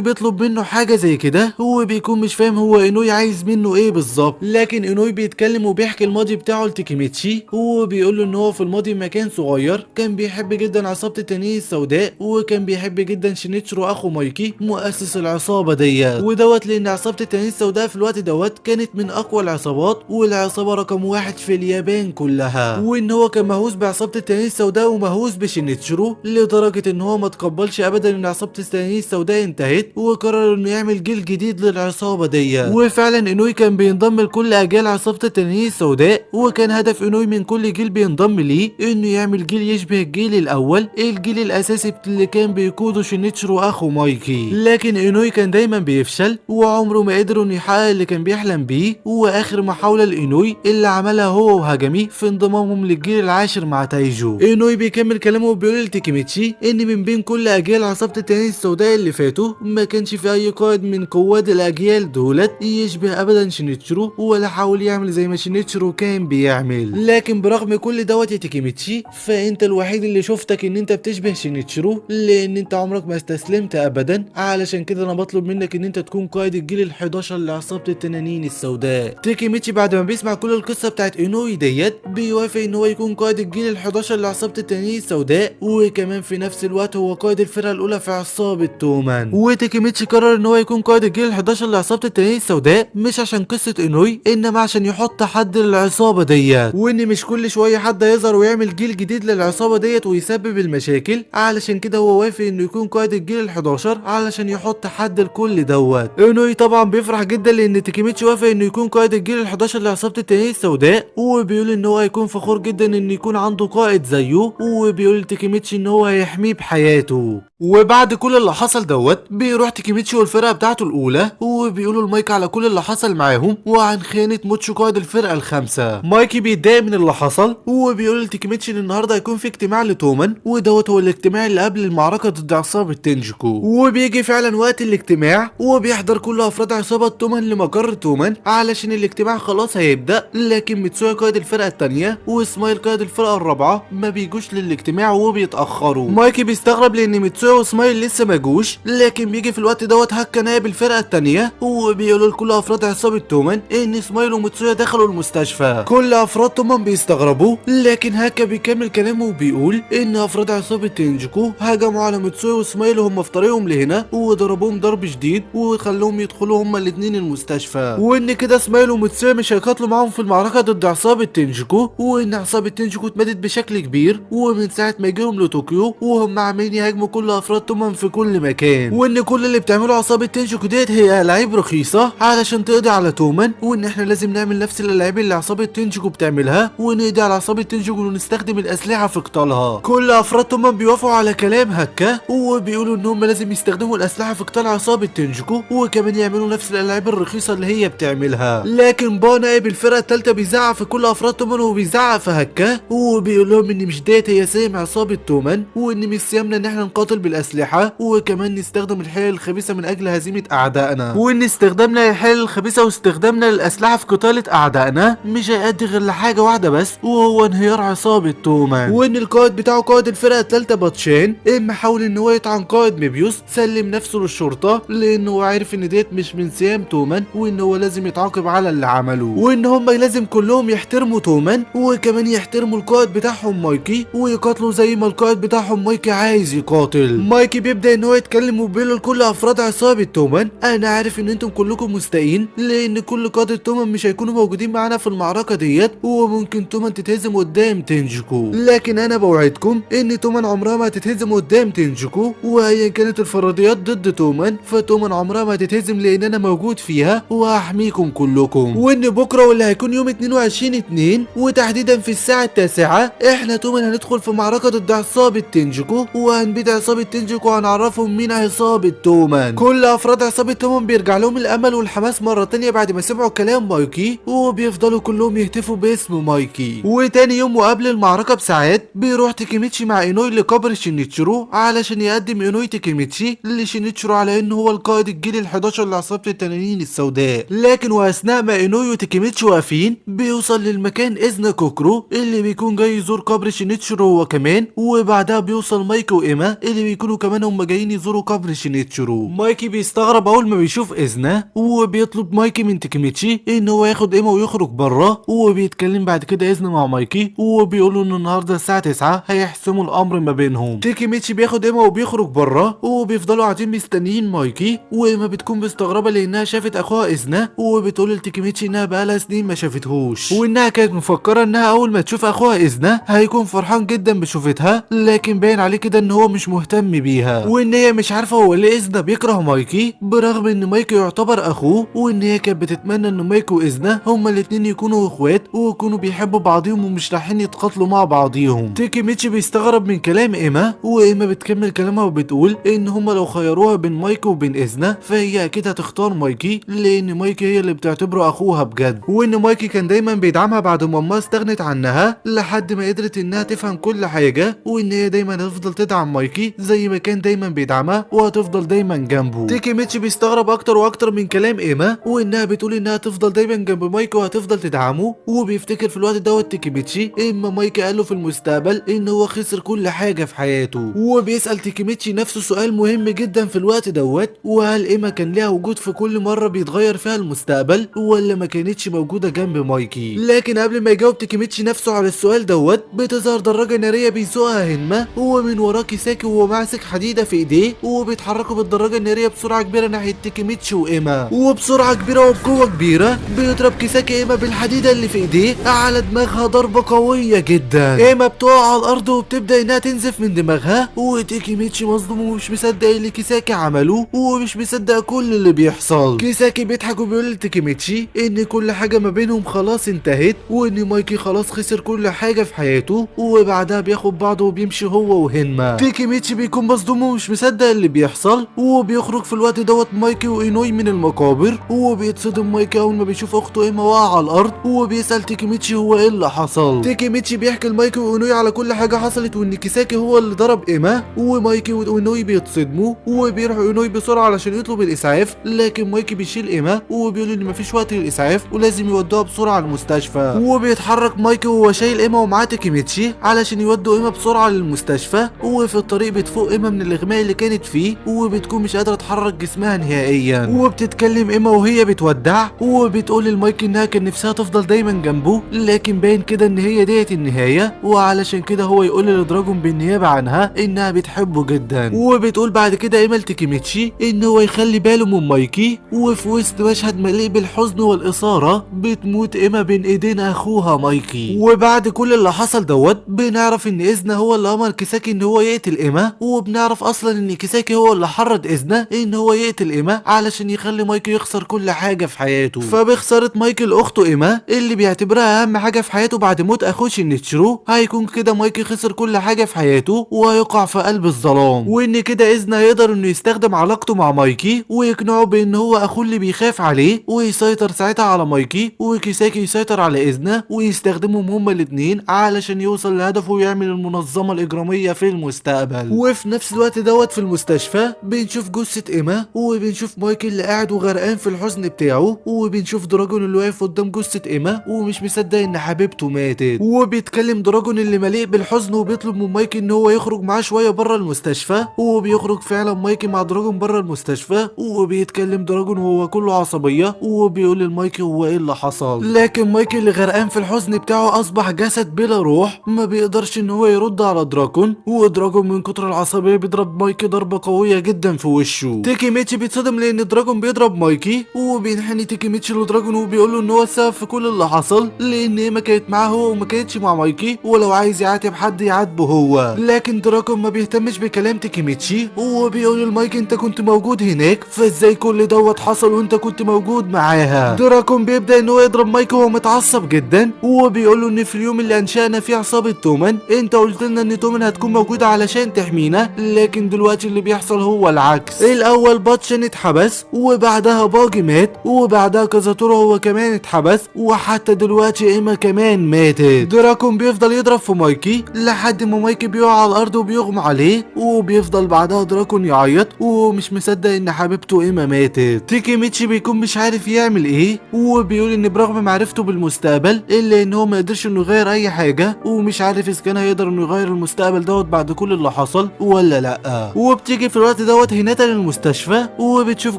بيطلب منه حاجه زي كده، هو بيكون مش فاهم هو اونوي عايز منه ايه بالظبط، لكن اونوي بيتكلم وبيحكي الماضي بتاعه لتيكيميتشي، وبيقول له ان هو في الماضي مكان صغير كان بيحب جدا عصابه التنانين السوداء، وكان بيحب جدا شينيتشرو اخو مايكي مؤسس العصابه ديت، ودوت لان عصابه التنانين السوداء في الوقت دوت كانت من اقوى العصابات والعصابه رقم واحد في اليابان كلها، وان هو كان مهووس بعصابه التنانين السوداء ومهووس بشينيتشرو لدرجه ان هو ما تقبلش ابدا ان عصابه التنانين السوداء انتهت، وقرر انه يعمل جيل جديد للعصابه ديت. وفعلا انوي كان بينضم لكل اجيال عصابه التنانين السوداء، وكان هدف انوي من كل جيل بينضم ليه انه يعمل جيل يشبه الجيل الاول، الجيل الاساسي اللي كان بيقوده شينيتشرو اخو مايكي، لكن انوي كان دايما بيفشل وعمره ما قدر انه يحقق اللي كان بيحلم بيه. واخر محاوله لانوي اللي عملها هو وهاجامي في انضمامهم للجيل العاشر مع تايجو. انوي بيكمل كلامه وبيقول لتيكيميتشي ان من بين كل اجيال عصابه التنانين السوداء اللي فاتوا ما كانش في اي قائد من قواد الاجيال دولت يشبه ابدا شينيتشرو ولا حاول يعمل زي ما شينيتشرو كان بيعمل، لكن برغم كل دوت يا تيكيميتشي فانت الوحيد اللي شفتك ان انت بتشبه شينيتشرو، لان انت عمرك ما استسلمت ابدا، علشان كده انا بطلب منك ان انت تكون قائد الجيل ال11 لعصابه التنانين السوداء. تيكيميتشي بعد ما بيسمع كل القصه بتاعت اونوي ديت بيوافق ان هو يكون قائد الجيل ال11 لعصابه التنانين السوداء، وكمان في نفس الوقت هو قائد الفرقه الاولى في عصابه تومان. وتيكيميتشي قرر ان هو يكون قائد الجيل ال11 لعصابه التنانين السوداء مش عشان قصه اونوي، انما عشان يحط حد للعصابه ديت، وان مش كل شويه حد يظهر ويعمل جيل جديد للعصابه ديت ويسبب المشاكل، علشان كده هو وافق انه يكون قائد الجيل ال11 علشان يحط حد لكل دوت. اونوي طبعا بيفرح جدا لان تيكيميتشي وافق انه يكون قائد الجيل ال11 لعصابه التنانين السوداء، وبيقول ان هو هيكون فخور جدا ان يكون عنده قائد زيه، وبيقول لتيكيميتشي ان هو هيحميه بحياته. وبعد كل اللي حصل دوت بيروح تيكيميتشي والفرقه بتاعته الاولى وبيقولوا لمايك على كل اللي حصل معاهم وعن خيانه موتشو قائد الفرقه الخامسه. مايكي بيتضايق من اللي حصل وبيقول لتيكيميتشي ان النهارده هيكون في اجتماع لتومان، ودوت هو الاجتماع اللي قبل المعركه ضد عصابه تنجيكو. وبيجي فعلا وقت الاجتماع وبيحضر كل افراد عصابه تومان لمقر تومان علشان الاجتماع خلاص هيبدا، لكن ميتسويا قائد الفرقه الثانيه واسمايل قائد الفرقه الرابعه ما بيجوش للاجتماع وبيتاخروا. مايكي بيستغرب لان ميتسويا واسمايل لسه ما جوش، لكن بيجي في الوقت دوت هاكا نائب الفرقه الثانيه وبيقولوا لكل افراد عصابه تومان ان اسمايل وميتسويا دخلوا المستشفى. كل افراد تومان بيستغربوا، لكن هاكا بيكمل كلامه وبيقول ان افراد عصابه تنجيكو هجموا على ميتسويا واسمايل وهم في طريقهم لهنا وضربوهم ضرب شديد وخلوهم يدخلوا هما الاثنين المستشفى، وان كده اسمايل وميتسويا مش هيقاتلوا معاهم في المعركه ضد عصابه تنجيكو، وان عصابه تنجيكو اتمدت بشكل كبير، ومن ساعه ما جيهم لطوكيو وهم عاملين يهاجموا كل افراد تومان في كل مكان، وان كل اللي بتعمله عصابه تنجيكو ديت هي العاب رخيصه علشان تقضي على تومان، وان احنا لازم نعمل نفس الالعاب اللي عصابه تنجيكو بتعملها ونقضي على عصابه تنجيكو ونستخدم الاسلحه في قتالها. كل افراد تومان بيوافقوا بيوافقوا على كلام هكا وبيقولوا ان هم لازم يستخدموا الاسلحه في قتال عصابه تنجكو وكمان يعملوا نفس الالعاب الرخيصه اللي هي بتعملها. لكن با نائب الفرقه الثالثه بيزعق في كل افراد تومان وبيزعق في هكا وبيقول لهم ان مش ديت هي سام عصابه تومان وان مش سيامنا ان احنا نقاتل بالاسلحه وكمان نستخدم الحيل الخبيثه من اجل هزيمه اعدائنا وان استخدامنا للحيل الخبيثه واستخدامنا للاسلحه في قتال اعدائنا مش هيؤدي غير لحاجه واحده بس وهو انهيار عصابه تومان وان القائد بتاعه قائد الفرقه الثالثه باتشان اما حاول ان هو يطعن قائد ميبيوس سلم نفسه للشرطه لانه هو عارف ان ديت مش من سيام تومان وان هو لازم يتعاقب على اللي عمله وان هم لازم كلهم يحترموا تومان وكمان يحترموا القائد بتاعهم مايكي ويقاتلوا زي ما القائد بتاعهم مايكي عايز يقاتل. مايكي بيبدا ان هو يتكلم وبيقول لكل افراد عصابه تومان انا عارف ان انتم كلكم مستائين لان كل قاده تومان مش هيكونوا موجودين معانا في المعركه ديت وممكن تومان تتهزم قدام تنجكو لكن انا بوعدكم ان تومان عمرها ما هتتهزم قدام تنجكو وايا كانت الفرضيات ضد تومان فتومان عمرها ما هتتهزم لان انا موجود فيها وهحميكم كلكم وان بكره واللي هيكون يوم 22/2 وتحديدا في الساعه 9 احنا تومان هندخل في معركه ضد عصابه تنجكو وهنبيد عصابه تنجكو وهنعرفهم مين عصابه تومان. كل افراد عصابه تومان بيرجع لهم الامل والحماس مره تانية بعد ما سمعوا كلام مايكي وبيفضلوا كلهم يهتفوا باسم مايكي. وتاني يوم وقبل المعركه بساعات بيروح تيكيميتشي مع اينوي لقبر شينيتشيرو علشان يقدم اينوي تيكيميتشي لشينيتشيرو على انه هو القائد الجيل ال11 لعصابه التنانين السوداء. لكن واثناء ما اينوي وتيكيميتشي واقفين بيوصل للمكان اذن كوكرو اللي بيكون جاي يزور قبر شينيتشيرو هو كمان وبعدها بيوصل مايكي وايما اللي بيكونوا كمان هم جايين يزوروا قبر شينيتشيرو. مايكي بيستغرب اول ما بيشوف اذنه وبيطلب مايكي من تيكيميتشي ان هو ياخد ايما ويخرج بره وبيتكلم بعد كده اذن مع مايكي وبيقولوا ان النهارده الساعه 9 هيحسموا الامر ما بينهم. تيكيميتشي بياخد ايما وبيخرج بره وبيفضلوا قاعدين مستنيين مايكي وايما بتكون مستغربه لانها شافت اخوها اذنه وبتقول لتيكيميتشي انها بقالها سنين ما شافتهوش وانها كانت مفكره انها اول ما تشوف اخوها اذنه هيكون فرحان جدا بشوفتها لكن باين عليه كده ان هو مش مهتم بيها وان هي مش عارفه هو ليه اذنه بيكره مايكي برغم ان مايكي يعتبر اخوه وان هي كانت بتتمنى ان مايكي واذنه هما الاتنين يكونوا اخوات ويكونوا بيحبوا بعضيهم ومش رايحين يتقاتلوا مع بعضيهم. تيكيميتشي بيستغرب من كلام ايما وايما بتكمل كلامها وبتقول ان هما لو خيروها بين مايكي وبين اذنه فهي اكيد هتختار مايكي لان مايكي هي اللي بتعتبره اخوها بجد وان مايكي كان دايما بيدعمها بعد ما امها استغنت عنها لحد ما قدرت انها تفهم كل حاجه وان هي دايما هتفضل تدعم مايكي زي ما كان دايما بيدعمها وهتفضل دايما جنبه. تيكيميتشي بيستغرب اكتر واكتر من كلام ايما وانها بتقول انها تفضل دايما جنب مايكي وهتفضل تدعمه وبيفتكر في الوقت دوت تيكيميتشي اما مايكي قال له في المستقبل ان هو خسر كل حاجه في حياته وبيسال تيكيميتشي نفسه سؤال مهم جدا في الوقت دوت وهل ايما كان ليها وجود في كل مره بيتغير فيها المستقبل ولا ما كانتش موجوده جنب مايكي. لكن قبل ما يجاوب تيكيميتشي نفسه على السؤال دوت بتظهر دراجه ناريه بيسوقها هنما ومن وراه كيساكي وهو ماسك حديده في ايديه وبيتحركوا بالدراجه الناريه بسرعه كبيره ناحيه تيكيميتشي وايما وبسرعه كبيره وبقوه كبيره بيضرب كيساكي ايما بالحديده اللي في ايديه على دماغها ضربه قويه جدا. ايما بتقع على الارض وبتبدا انها تنزف من دماغها وتيكيميتشي مصدوم ومش مصدق اللي كيساكي عمله ومش مصدق كل اللي بيحصل. كيساكي بيضحك وبيقول لتيكيميتشي ان كل حاجه ما بينهم خلاص انتهت وان مايكي خلاص خسر كل حاجه في حياته وبعدها بياخد بعضه وبيمشي هو وهنما. تيكيميتشي بيكون مصدوم ومش مصدق اللي بيحصل وبيخرج في الوقت دوت مايكي واينوي من المقابر وبيتصدم مايكي اول ما بيشوف اخته ايما واقعه على الارض وبيسال تيكيميتشي هو ايه اللي حصل. تيكيميتشي بيحكي لمايكي واينوي على كل حاجه حصلت وان كيساكي هو اللي ضرب ايما ومايكي واينوي بيتصدموا وبيروحوا اينوي بسرعه علشان يطلب الاسعاف لكن مايكي بيشيل ايما وبيقول ان مفيش وقت للاسعاف ولازم يودوها بسرعه المستشفى وبيتحرك مايكي وهو شايل ايما ومعاه تيكيميتشي علشان يودوا ايما بسرعه للمستشفى وفي الطريق بتفوق ايما من الاغماء اللي كانت فيه وبتكون مش قادره تحرك جسمها نهائيا وبتتكلم ايما وهي بتودع وبتقول لمايكي انها كان نفسها تفضل دايما جنبه لكن باين كده ان هي ديت النهايه وعلشان كده هو يقول لدراجون بالنيابه عنها انها بتحبه جدا. وبتقول بعد كده ايما لتيكيميتشي ان هو يخلي باله من مايكي وفي وسط مشهد مليء بالحزن والاثاره بتموت ايما بين ايدين اخوها مايكي. وبعد كل اللي حصل دوت بنعرف ان اذنه هو اللي امر كيساكي ان هو يقتل ايما وبنعرف اصلا ان كيساكي هو اللي حرض اذنه ان هو يقتل ايما علشان يخلي مايكي يخسر كل حاجه في حياته. فبخساره مايكي لاخته ايما اللي بيعتبرها اهم حاجه في حياته بعد موت اخوه شينيتشيرو هيكون كده مايكي خسر كل حاجه في حياته حياته وهيقع في قلب الظلام، وان كده اذن هيقدر انه يستخدم علاقته مع مايكي ويقنعه بان هو اخوه اللي بيخاف عليه، ويسيطر ساعتها على مايكي، وكيساكي يسيطر على اذنه، ويستخدمهم هما الاتنين علشان يوصل لهدفه ويعمل المنظمة الإجرامية في المستقبل. وفي نفس الوقت دوت في المستشفى بنشوف جثة إيما، وبنشوف مايكل اللي قاعد وغرقان في الحزن بتاعه، وبنشوف دراجون اللي واقف قدام جثة إيما ومش مصدق إن حبيبته ماتت، وبيتكلم دراجون اللي مليء بالحزن وبيطلب من مايكل إن هو يخرج معاه شوية بره المستشفى، وبيخرج فعلا مايكل مع دراجون بره المستشفى، وبيتكلم دراجون وهو كله عصبية وبيقول لمايكل هو إيه اللي حصل، لكن مايكل اللي غرقان في الحزن بتاعه أصبح جسد بلا روح ما بيقدرش إن هو يرد على دراجون، ودراجون من كتر العصبية بيضرب مايكي ضربة قوية جدا في وشه. تيكيميتشي بيتصدم لان دراجون بيضرب مايكي، وبينحني تيكيميتشي لدراجون وبيقول له ان هو السبب في كل اللي حصل، لان ايما كانت معاه هو وما كانتش مع مايكي، ولو عايز يعاتب حد يعاتبه هو. لكن دراجون ما بيهتمش بكلام تيكيميتشي، وبيقول لمايكي انت كنت موجود هناك، فازاي كل دوت حصل وانت كنت موجود معاها؟ دراجون بيبدا ان هو يضرب مايكي وهو متعصب جدا، وبيقول له ان في اليوم اللي انشأنا فيه عصابة تومان انت قلت لنا ان تومان هتكون موجودة علشان تحمينا، لكن دلوقتي اللي بيحصل هو العكس. الاول باتشن اتحبس، وبعدها باجي مات، وبعدها كازاتورو هو كمان اتحبس، وحتى دلوقتي ايما كمان ماتت. دراكون بيفضل يضرب في مايكي لحد ما مايكي بيقع على الارض وبيغمى عليه، وبيفضل بعدها دراكون يعيط ومش مصدق ان حبيبته ايما ماتت. تيكيميتشي بيكون مش عارف يعمل ايه، وبيقول ان برغم معرفته بالمستقبل الا ان هو ما قدرش انه يغير اي حاجه، ومش عارف اذا كان هيقدر انه يغير المستقبل دوت بعد كل اللي حصل ولا لا. وبتيجي في الوقت دوت هيناتا للمستشفى، وبتشوف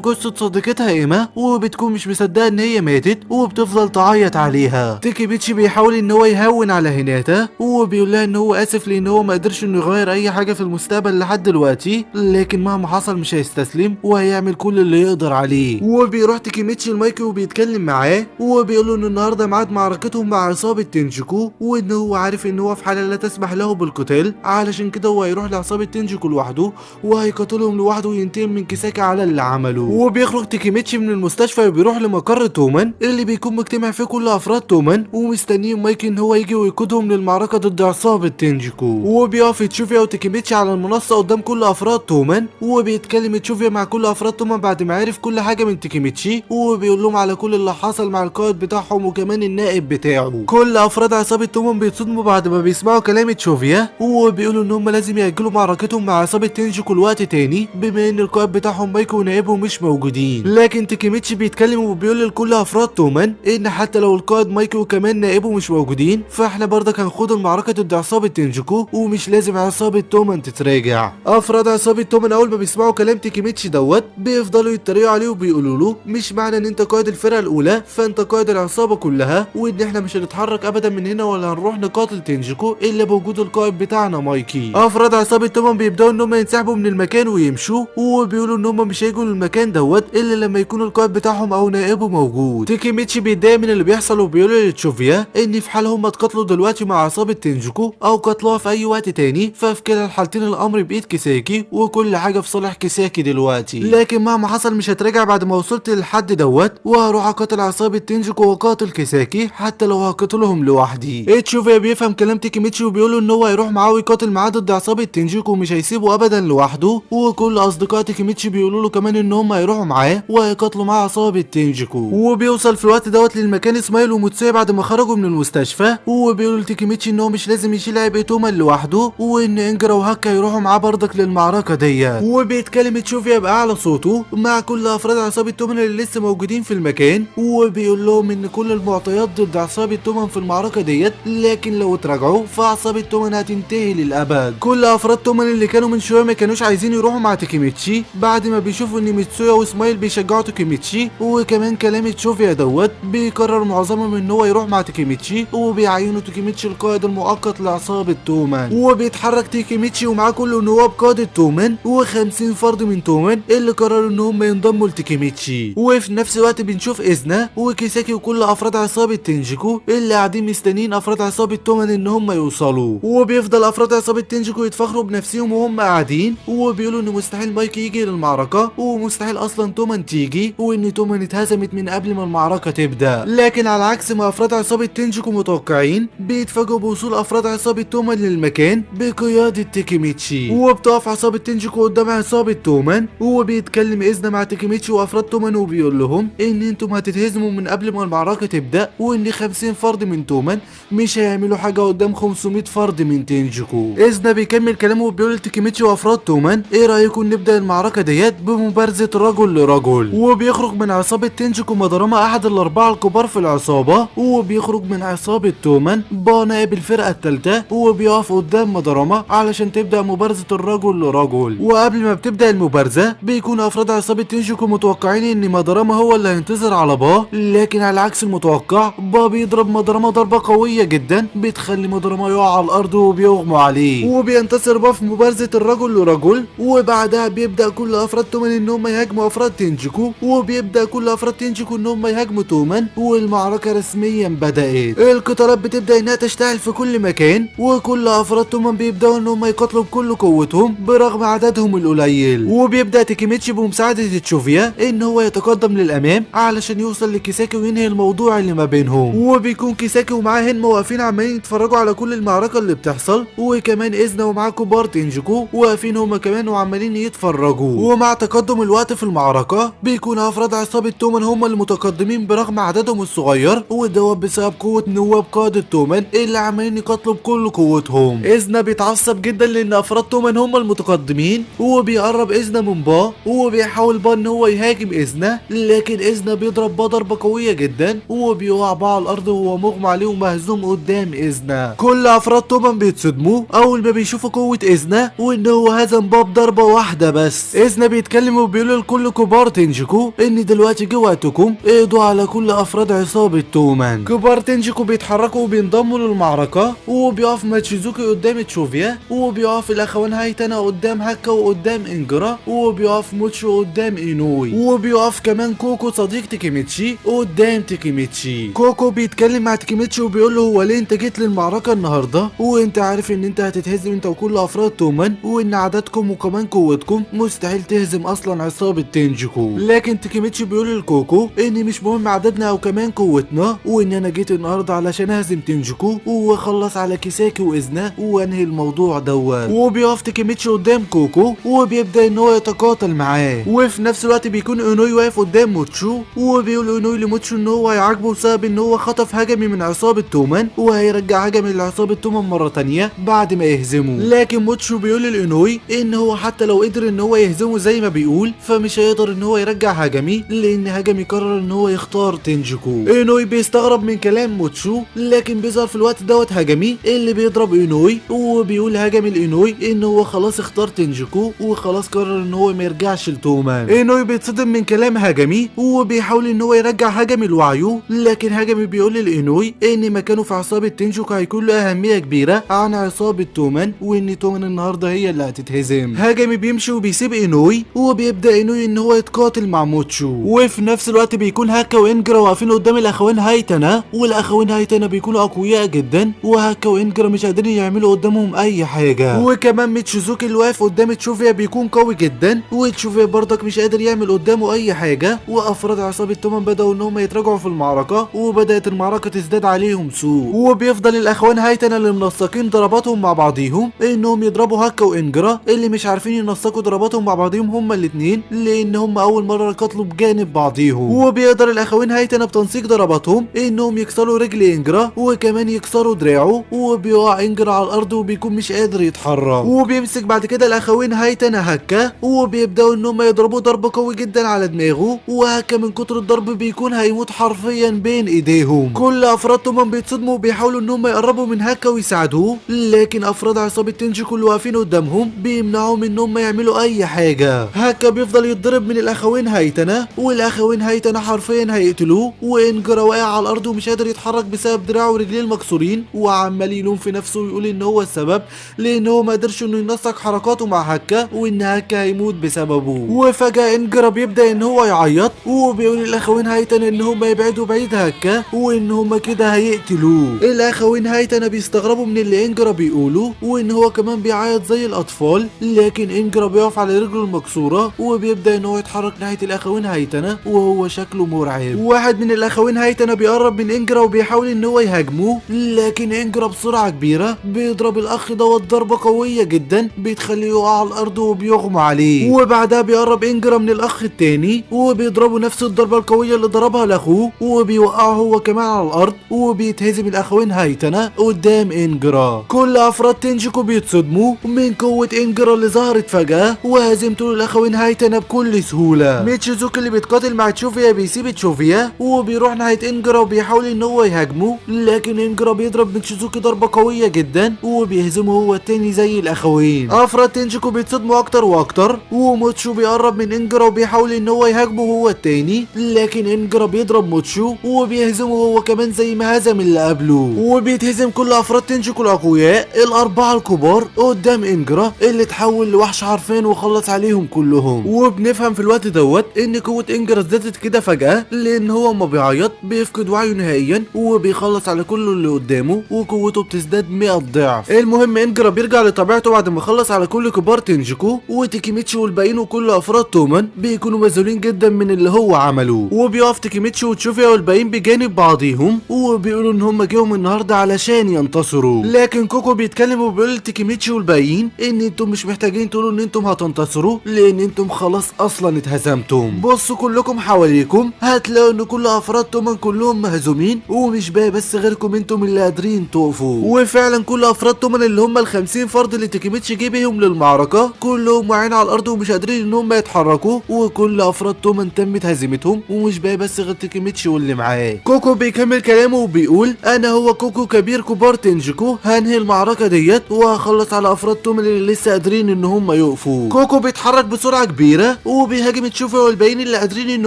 جثة صديقتها ايما، وبتكون مش مصدقه ان هي ماتت، وبتفضل تعيط عليها. تيكيميتشي بيحاول ان هو يهون على هيناتا، وبيقول لها ان هو اسف لان هو ما قدرش انه يغير اي حاجه في المستقبل لحد دلوقتي، لكن مهما حصل مش هيستسلم وهيعمل كل اللي يقدر عليه. وبيروح تيكيميتشي لمايكي وبيتكلم معاه، وبيقول له ان النهارده ميعاد معركتهم مع عصابه تنجيكو، وان هو عارف ان هو في حاله لا تسمح له بالقتال، علشان كده هو هيروح لعصابه تنجيكو لوحده وهيقاتلهم لوحده وينتقم من كيساكي على اللي عمله. وبيخرج تيكيميتشي من المستشفى وبيروح لمقر تومان اللي بيكون مجتمع فيه كل افراد تومان، ومستنيين مايكي ان هو يجي ويقودهم للمعركه ضد عصابه تنجيكو. وبيقف تشوفيا وتيكيميتشي على المنصه قدام كل افراد تومان، وبيتكلم تشوفيا مع كل افراد تومان بعد ما عرف كل حاجه من تيكيميتشي، وبيقول لهم على كل اللي حصل مع القائد بتاعهم وكمان النائب بتاعه. كل افراد عصابه تومان بيتصدموا بعد ما بيسمعوا كلام تشوفيا، وبيقولوا ان هم لازم ياجلوا معركتهم مع عصابه تنجيكو لوقت تاني بما ان القائد بتاعهم مايكو ونائبه مش موجودين. لكن تيكيميتشي بيتكلم وبيقول لكل افراد تومان ان حتى لو القائد مايكو وكمان نائبه مش موجودين، فاحنا برضك هنخوض المعركه ضد عصابه تنجيكو، ومش لازم عصابه تومان تتراجع. افراد عصابه تومان اول ما بيسمعوا كلام تيكيميتشي دوت بيفضلوا يتريقوا عليه وبيقولوا له مش معنى ان انت قائد الفرقه الاولى فانت قائد العصابه كلها، وان احنا مش هنتحرك ابدا من هنا ولا هنروح نقاتل تنجيكو الا بوجود القائد بتاعنا مايكي. افراد عصابه تومان بيبداوا ان هم ينسحبوا من المكان ويمشوا، وبيقولوا ان هم مش هيجوا للمكان دوت الا لما يكون القائد بتاعهم او نائبه موجود. تيكيميتشي بيتضايق من اللي بيحصل وبيقول لتشوفيا ان في حال هم اتقاتلوا دلوقتي مع عصابه تنجيكو او قتلوها في اي وقت تاني، ففي كلا الحالتين الامر بايد كيساكي وكل حاجه في صالح كيساكي دلوقتي، لكن مهما حصل مش هتراجع بعد ما وصلت للحد دوت، وهروح اقاتل عصابه تنجيكو واقاتل كيساكي حتى لو هقاتلهم لوحدي. تشوفيا بيفهم كلام تيكيميتشي وبيقول ان هو هيروح معاه ويقاتل معاه ضد عصابه تنجيكو ومش هيسيبه ابدا لوحده، وكل اصدقاء تيكيميتشي بيقولوا له كمان ان هم هيروحوا معاه وهيقاتلوا مع عصابه تنجيكو. وبيوصل في الوقت دوت للمكان اسماعيل وموتسويا بعد ما خرجوا من المستشفى، وبيقولوا لتيكيميتشي ان هو مش لازم يشيل عبء تومان لوحده، وان انجرا وهاكا هيروحوا معاه برضك للمعركه ديت. وبيتكلم تشوفيا باعلى صوته مع كل افراد عصابه تومان اللي لسه موجودين في المكان، وبيقول لهم ان كل المعطيات ضد عصابه تومان في المعركه ديت، لكن لو اتراجعوا فعصابه تومان هتنتهي للابد. كل افراد تومان اللي كانوا من شويه ما كانوش عايزين يروحوا مع تيكيميتشي بعد ما بيشوفوا ان ميتسويا واسماعيل بيشجعوا تيكيميتشي، وكمان كلام تشوفيا دوت بيقرر معظمهم ان هو يروح مع تيكيميتشي، وبيعينوا تيكيميتشي القائد المؤقت لعصابه تومان. وبيتحرك تيكيميتشي ومعاه كل نواب قاده تومان و50 فرد من تومان اللي قرروا ان هم ينضموا لتيكيميتشي. وفي نفس الوقت بنشوف إذنا وكيساكي وكل افراد عصابه تنجيكو اللي قاعدين مستنيين افراد عصابه تومان ان هم يوصلوا، وبيفضل افراد عصابه تنجيكو يتفخروا بنفسهم وهم قاعدين، وبيقولوا ان مستحيل مايكي يجي للمعركه ومستحيل اصلا تومان تيجي، وان تومان اتهزمت من قبل ما المعركه تبدا. لكن على عكس ما افراد عصابه تنجيكو متوقعين، بيتفاجئوا بوصول افراد عصابه تومان للمكان بقيادة تيكيميتشي. وبتقف عصابة تنجيكو قدام عصابة تومان، وبيتكلم إذنا مع تيكيميتشي وافراد تومان وبيقول لهم ان انتم هتتهزموا من قبل ما المعركة تبدأ، وان 50 فرد من تومان مش هيعملوا حاجة قدام 500 فرد من تنجيكو. إذنا بيكمل كلامه وبيقول لتيكيميتشي وافراد تومان ايه رأيكم نبدأ المعركة ديت بمبارزة رجل لرجل. وبيخرج من عصابة تنجيكو مدرما احد الاربعة الكبار في العصابة، وبيخرج من عصابة تومان نائب الفرقة التالتة، وبيقف قدام مدرما علشان تبدأ مبارزة الرجل لرجل. وقبل ما بتبدأ المبارزة بيكون افراد عصابة تنجيكو متوقعين ان مدرما هو اللي هينتصر على با، لكن على عكس المتوقع با بيضرب مدرما ضربة قوية جدا بتخلي مدرما يقع على الارض وبيغمى عليه، وبينتصر با في مبارزة الرجل لرجل. وبعدها بيبدأ كل افراد تومان ان هم يهاجموا افراد تنجيكو، وبيبدأ كل افراد تنجيكو ان هم يهاجموا تومان، والمعركة رسميا بدأت. القتالات بتبدأ انها تشتعل في كل مكان، وكل افراد تومان بيبدأوا ان هم يقاتلوا بكل قوتهم برغم عددهم القليل. وبيبدأ تيكيميتشي بمساعدة تشوفيا ان هو يتقدم للامام علشان يوصل لكيساكي وينهي الموضوع اللي ما بينهم. وبيكون كيساكي ومعاه هنما واقفين عمالين يتفرجوا على كل المعركة اللي بتحصل، وكمان إذنا ومعاه كبار تنجيكو واقفين هما كمان وعمالين يتفرجوا. ومع تقدم الوقت في المعركة بيكون افراد عصابة تومان هما المتقدمين برغم عددهم الصغير، وده بسبب قوة نواب قادة تومان اللي عمالين يقاتلوا بكل قوتهم. إذنا بيتعصب جدا لان افراد تومان هما المتقدمين، وبيقرب إذنا من با، وبيحاول با ان هو يهاجم إذنا، لكن إذنا بيضرب با ضربة قوية جدا وبيقع با على الارض وهو مغمى عليه ومهزوم قدام إذنا. كل افراد تومان بيتصدموا اول ما بيشوفوا قوة إذنا وان هو هزم با بضربة واحدة بس. إذنا بيتكلم وبيقول لكل كبار تنجيكو ان دلوقتي جه وقتكم اقضوا على كل افراد عصابة تومان. كبار تنجيكو بيتحركوا وبينضموا للمعركة، وبيقف ماتشيزوكي قدام تشوفيا، وبيقف الاخوان هايتانا قدام هاكا وقدام انجرا، وبيقف موتشو قدام اينوي، وبيقف كمان كوكو صديق تيكيميتشي قدام تيكيميتشي. كوكو بيتكلم مع تيكيميتشي وبيقول له هو ليه انت جيت للمعركة النهارده وانت عارف ان انت هتتهزم انت وكل افراد تومان، وان عددكم وكمان قوتكم مستحيل تهزم اصلا عصابة تنجيكو. لكن تيكيميتشي بيقول لكوكو ان مش مهم عددنا او كمان قوتنا، وان انا جيت النهارده علشان اهزم تنجيكو واخلص على كيساكي واذنا وانهي الموضوع دوت. وبيقف تيكيميتشي قدام كوكو وبيبدا ان هو يتقاتل معاه، وفي نفس الوقت بيكون اونوي واقف قدام موتشو، وبيقول اونوي لموتشو ان هو هيعاقبه بسبب ان هو خطف هجمي من عصابة تومان وهيرجع هجمي لعصابة تومان مرة تانية بعد ما يهزمه. لكن موتشو بيقول لاونوي ان هو حتى لو قدر ان هو يهزمه زي ما بيقول فمش هيقدر ان هو يرجع هجمي، لان هجمي قرر ان هو يختار تنجيكو. اونوي بيستغرب من كلام موتشو، لكن بيظهر في الوقت دوت هجمي اللي بيضرب اونوي، وبيقول هجمي لاونوي ان هو خلاص اختار تنجيكو وخلاص قرر ان هو ما يرجعش لتومان. اونوي بيتصدم من كلام هجمي وبيحاول ان هو يرجع هجمي لوعيه، لكن هجمي بيقول لاونوي ان مكانه في عصابة تنجيكو هيكون له اهمية كبيرة عن عصابة تومان، وان تومان النهارده هي اللي هتتهزم. هجمي بيمشي وبيسيب اونوي، وبيبدا اونوي ان هو يتقاتل مع موتشو. وفي نفس الوقت بيكون هاكا وانجرا واقفين قدام الاخوين هايتانا، والاخوين هايتانا بيكونوا اقوياء جدا، وهاكا وانجرا مش قادرين يعملوا قدامهم اي حاجة. وكمان ميتشيزوكي اللي واقف قدام تشوفيا بيكون قوي جدا، وتشوفيا برضك مش قادر يعمل قدامه اي حاجة. وافراد عصابة تومان بدأوا ان هم يتراجعوا في المعركة، وبدأت المعركة تزداد عليهم سوء. وبيفضل الاخوان هايتانا اللي منسقين ضرباتهم مع بعضيهم انهم يضربوا هاكا وانجرا اللي مش عارفين ينسقوا ضرباتهم مع بعضيهم هما الاثنين، لان هم اول مرة يقاتلوا بجانب بعضيهم. وبيقدر الاخوين هايتانا بتنسيق ضرباتهم انهم يكسروا رجل انجرا وكمان يكسروا دراعه، وبيقع انجرا على الارض وبيكون مش قادر يتحرك. وبيمسك بعد كده الاخوين هايتانا هاكا، وبيبداوا ان هم يضربوا ضرب قوي جدا على دماغه، وهاكا من كتر الضرب بيكون هيموت حرفيا بين ايديهم. كل افراد تومان بيتصدموا وبيحاولوا ان هم يقربوا من هاكا ويساعدوه، لكن افراد عصابة تنجيكو اللي واقفين قدامهم بيمنعوهم ان هم يعملوا اي حاجة. هاكا بيفضل يتضرب من الاخوين هايتانا، والاخوين هايتانا حرفيا هيقتلوه، وانجرا واقع على الارض ومش قادر يتحرك بسبب دراعه ورجليه المكسورين، وعمال يلوم في نفسه ويقول ان هو السبب، لان هو ما قدرش انه ينسق حركاته مع هاكا وان هاكا هيموت بسببه. وفجأة انجرا بيبدأ ان هو يعيط، وبيقول الاخوين هايتانا ان هم يبعدوا بعيد هاكا وان هم كده هيقتلوه. الاخوين هايتانا بيستغربوا من اللي انجرا بيقوله، وان هو كمان بيعيط زي الاطفال، لكن انجرا بيقف على رجله المكسورة وبيبدأ ان هو يتحرك ناحية الاخوين هايتانا وهو شكله مرعب. واحد من الاخوين هايتانا بيقرب من انجرا وبيحاول ان هو يهاجمه، لكن انجرا بسرعة كبيرة بيضرب الاخ دوت ضربة قوية جدا بتخليه يقع على الارض وبيغمى عليه، وبعدها بيقرب انجرا من الاخ التاني وبيضربوا نفس الضربة القوية اللي ضربها لاخوه وبيوقعه هو كمان على الارض، وبيتهزم الاخوين هايتانا قدام انجرا. كل افراد تنجيكو بيتصدموا من قوة انجرا اللي ظهرت فجأة وهزمته للاخوين هايتانا بكل سهولة. ميتشيزوكي اللي بيتقاتل مع تشوفيا بيسيب تشوفيا وبيروح ناحية انجرا وبيحاول ان هو يهاجمه، لكن انجرا بيضرب ميتشيزوكي ضربة قوية جدا وبيهزمه هو التاني زي الاخوين. افراد تنجيكو بيتصدموا اكتر واكتر، وموتشو بيقرب من انجرا وبيحاول ان هو يهاجمه هو التاني، لكن انجرا بيضرب موتشو وبيهزمه هو كمان زي ما هزم اللي قبله، وبيتهزم كل افراد تنجيكو الاقوياء الاربعة الكبار قدام انجرا اللي اتحول لوحش حرفيا وخلص عليهم كلهم. وبنفهم في الوقت دوت ان قوة انجرا ازدادت كده فجأة، لان هو ما بيعيط بيفقد وعيه نهائيا وبيخلص على كل اللي قدامه وقوته بتزداد 100 ضعف. المهم انجرا بيرجع لطبيعته بعد ما خلص على كل كبار تنجيكو، وتيكيميتشي والباقيين وكل افراد تومان بيكونوا مذهولين جدا من اللي هو عمله، وبيقف تيكيميتشي وتشوفيا والباقيين بجانب بعضيهم وبيقولوا ان هم جيهم النهارده علشان ينتصروا. لكن كوكو بيتكلم وبيقول لتيكيميتشي والباقيين ان انتم مش محتاجين تقولوا ان انتم هتنتصروا، لان انتم خلاص اصلا اتهزمتم. بصوا كلكم حواليكم هتلاقوا ان كل افراد تومان كلهم مهزومين، ومش باقي بس غيركم انتم اللي قادرين تقفوا. وفعلا كل افراد تومان اللي هم ال50 فرد اللي تيكيميتشي جه بيهم للمعركه كلهم واقعين على الارض ومش قادرين ان هم يتحركوا، وكل افراد تومان تمت هزيمتهم، ومش باقي بس غير تيكيميتشي واللي معاه. كوكو بيكمل كلامه وبيقول انا هو كوكو كبير كبار تنجيكو، هنهي المعركه ديت وهخلص على افراد تومان اللي لسه قادرين ان هم يقفوا. كوكو بيتحرك بسرعه كبيره وبيهاجم تشوفيا والباقيين اللي قادرين ان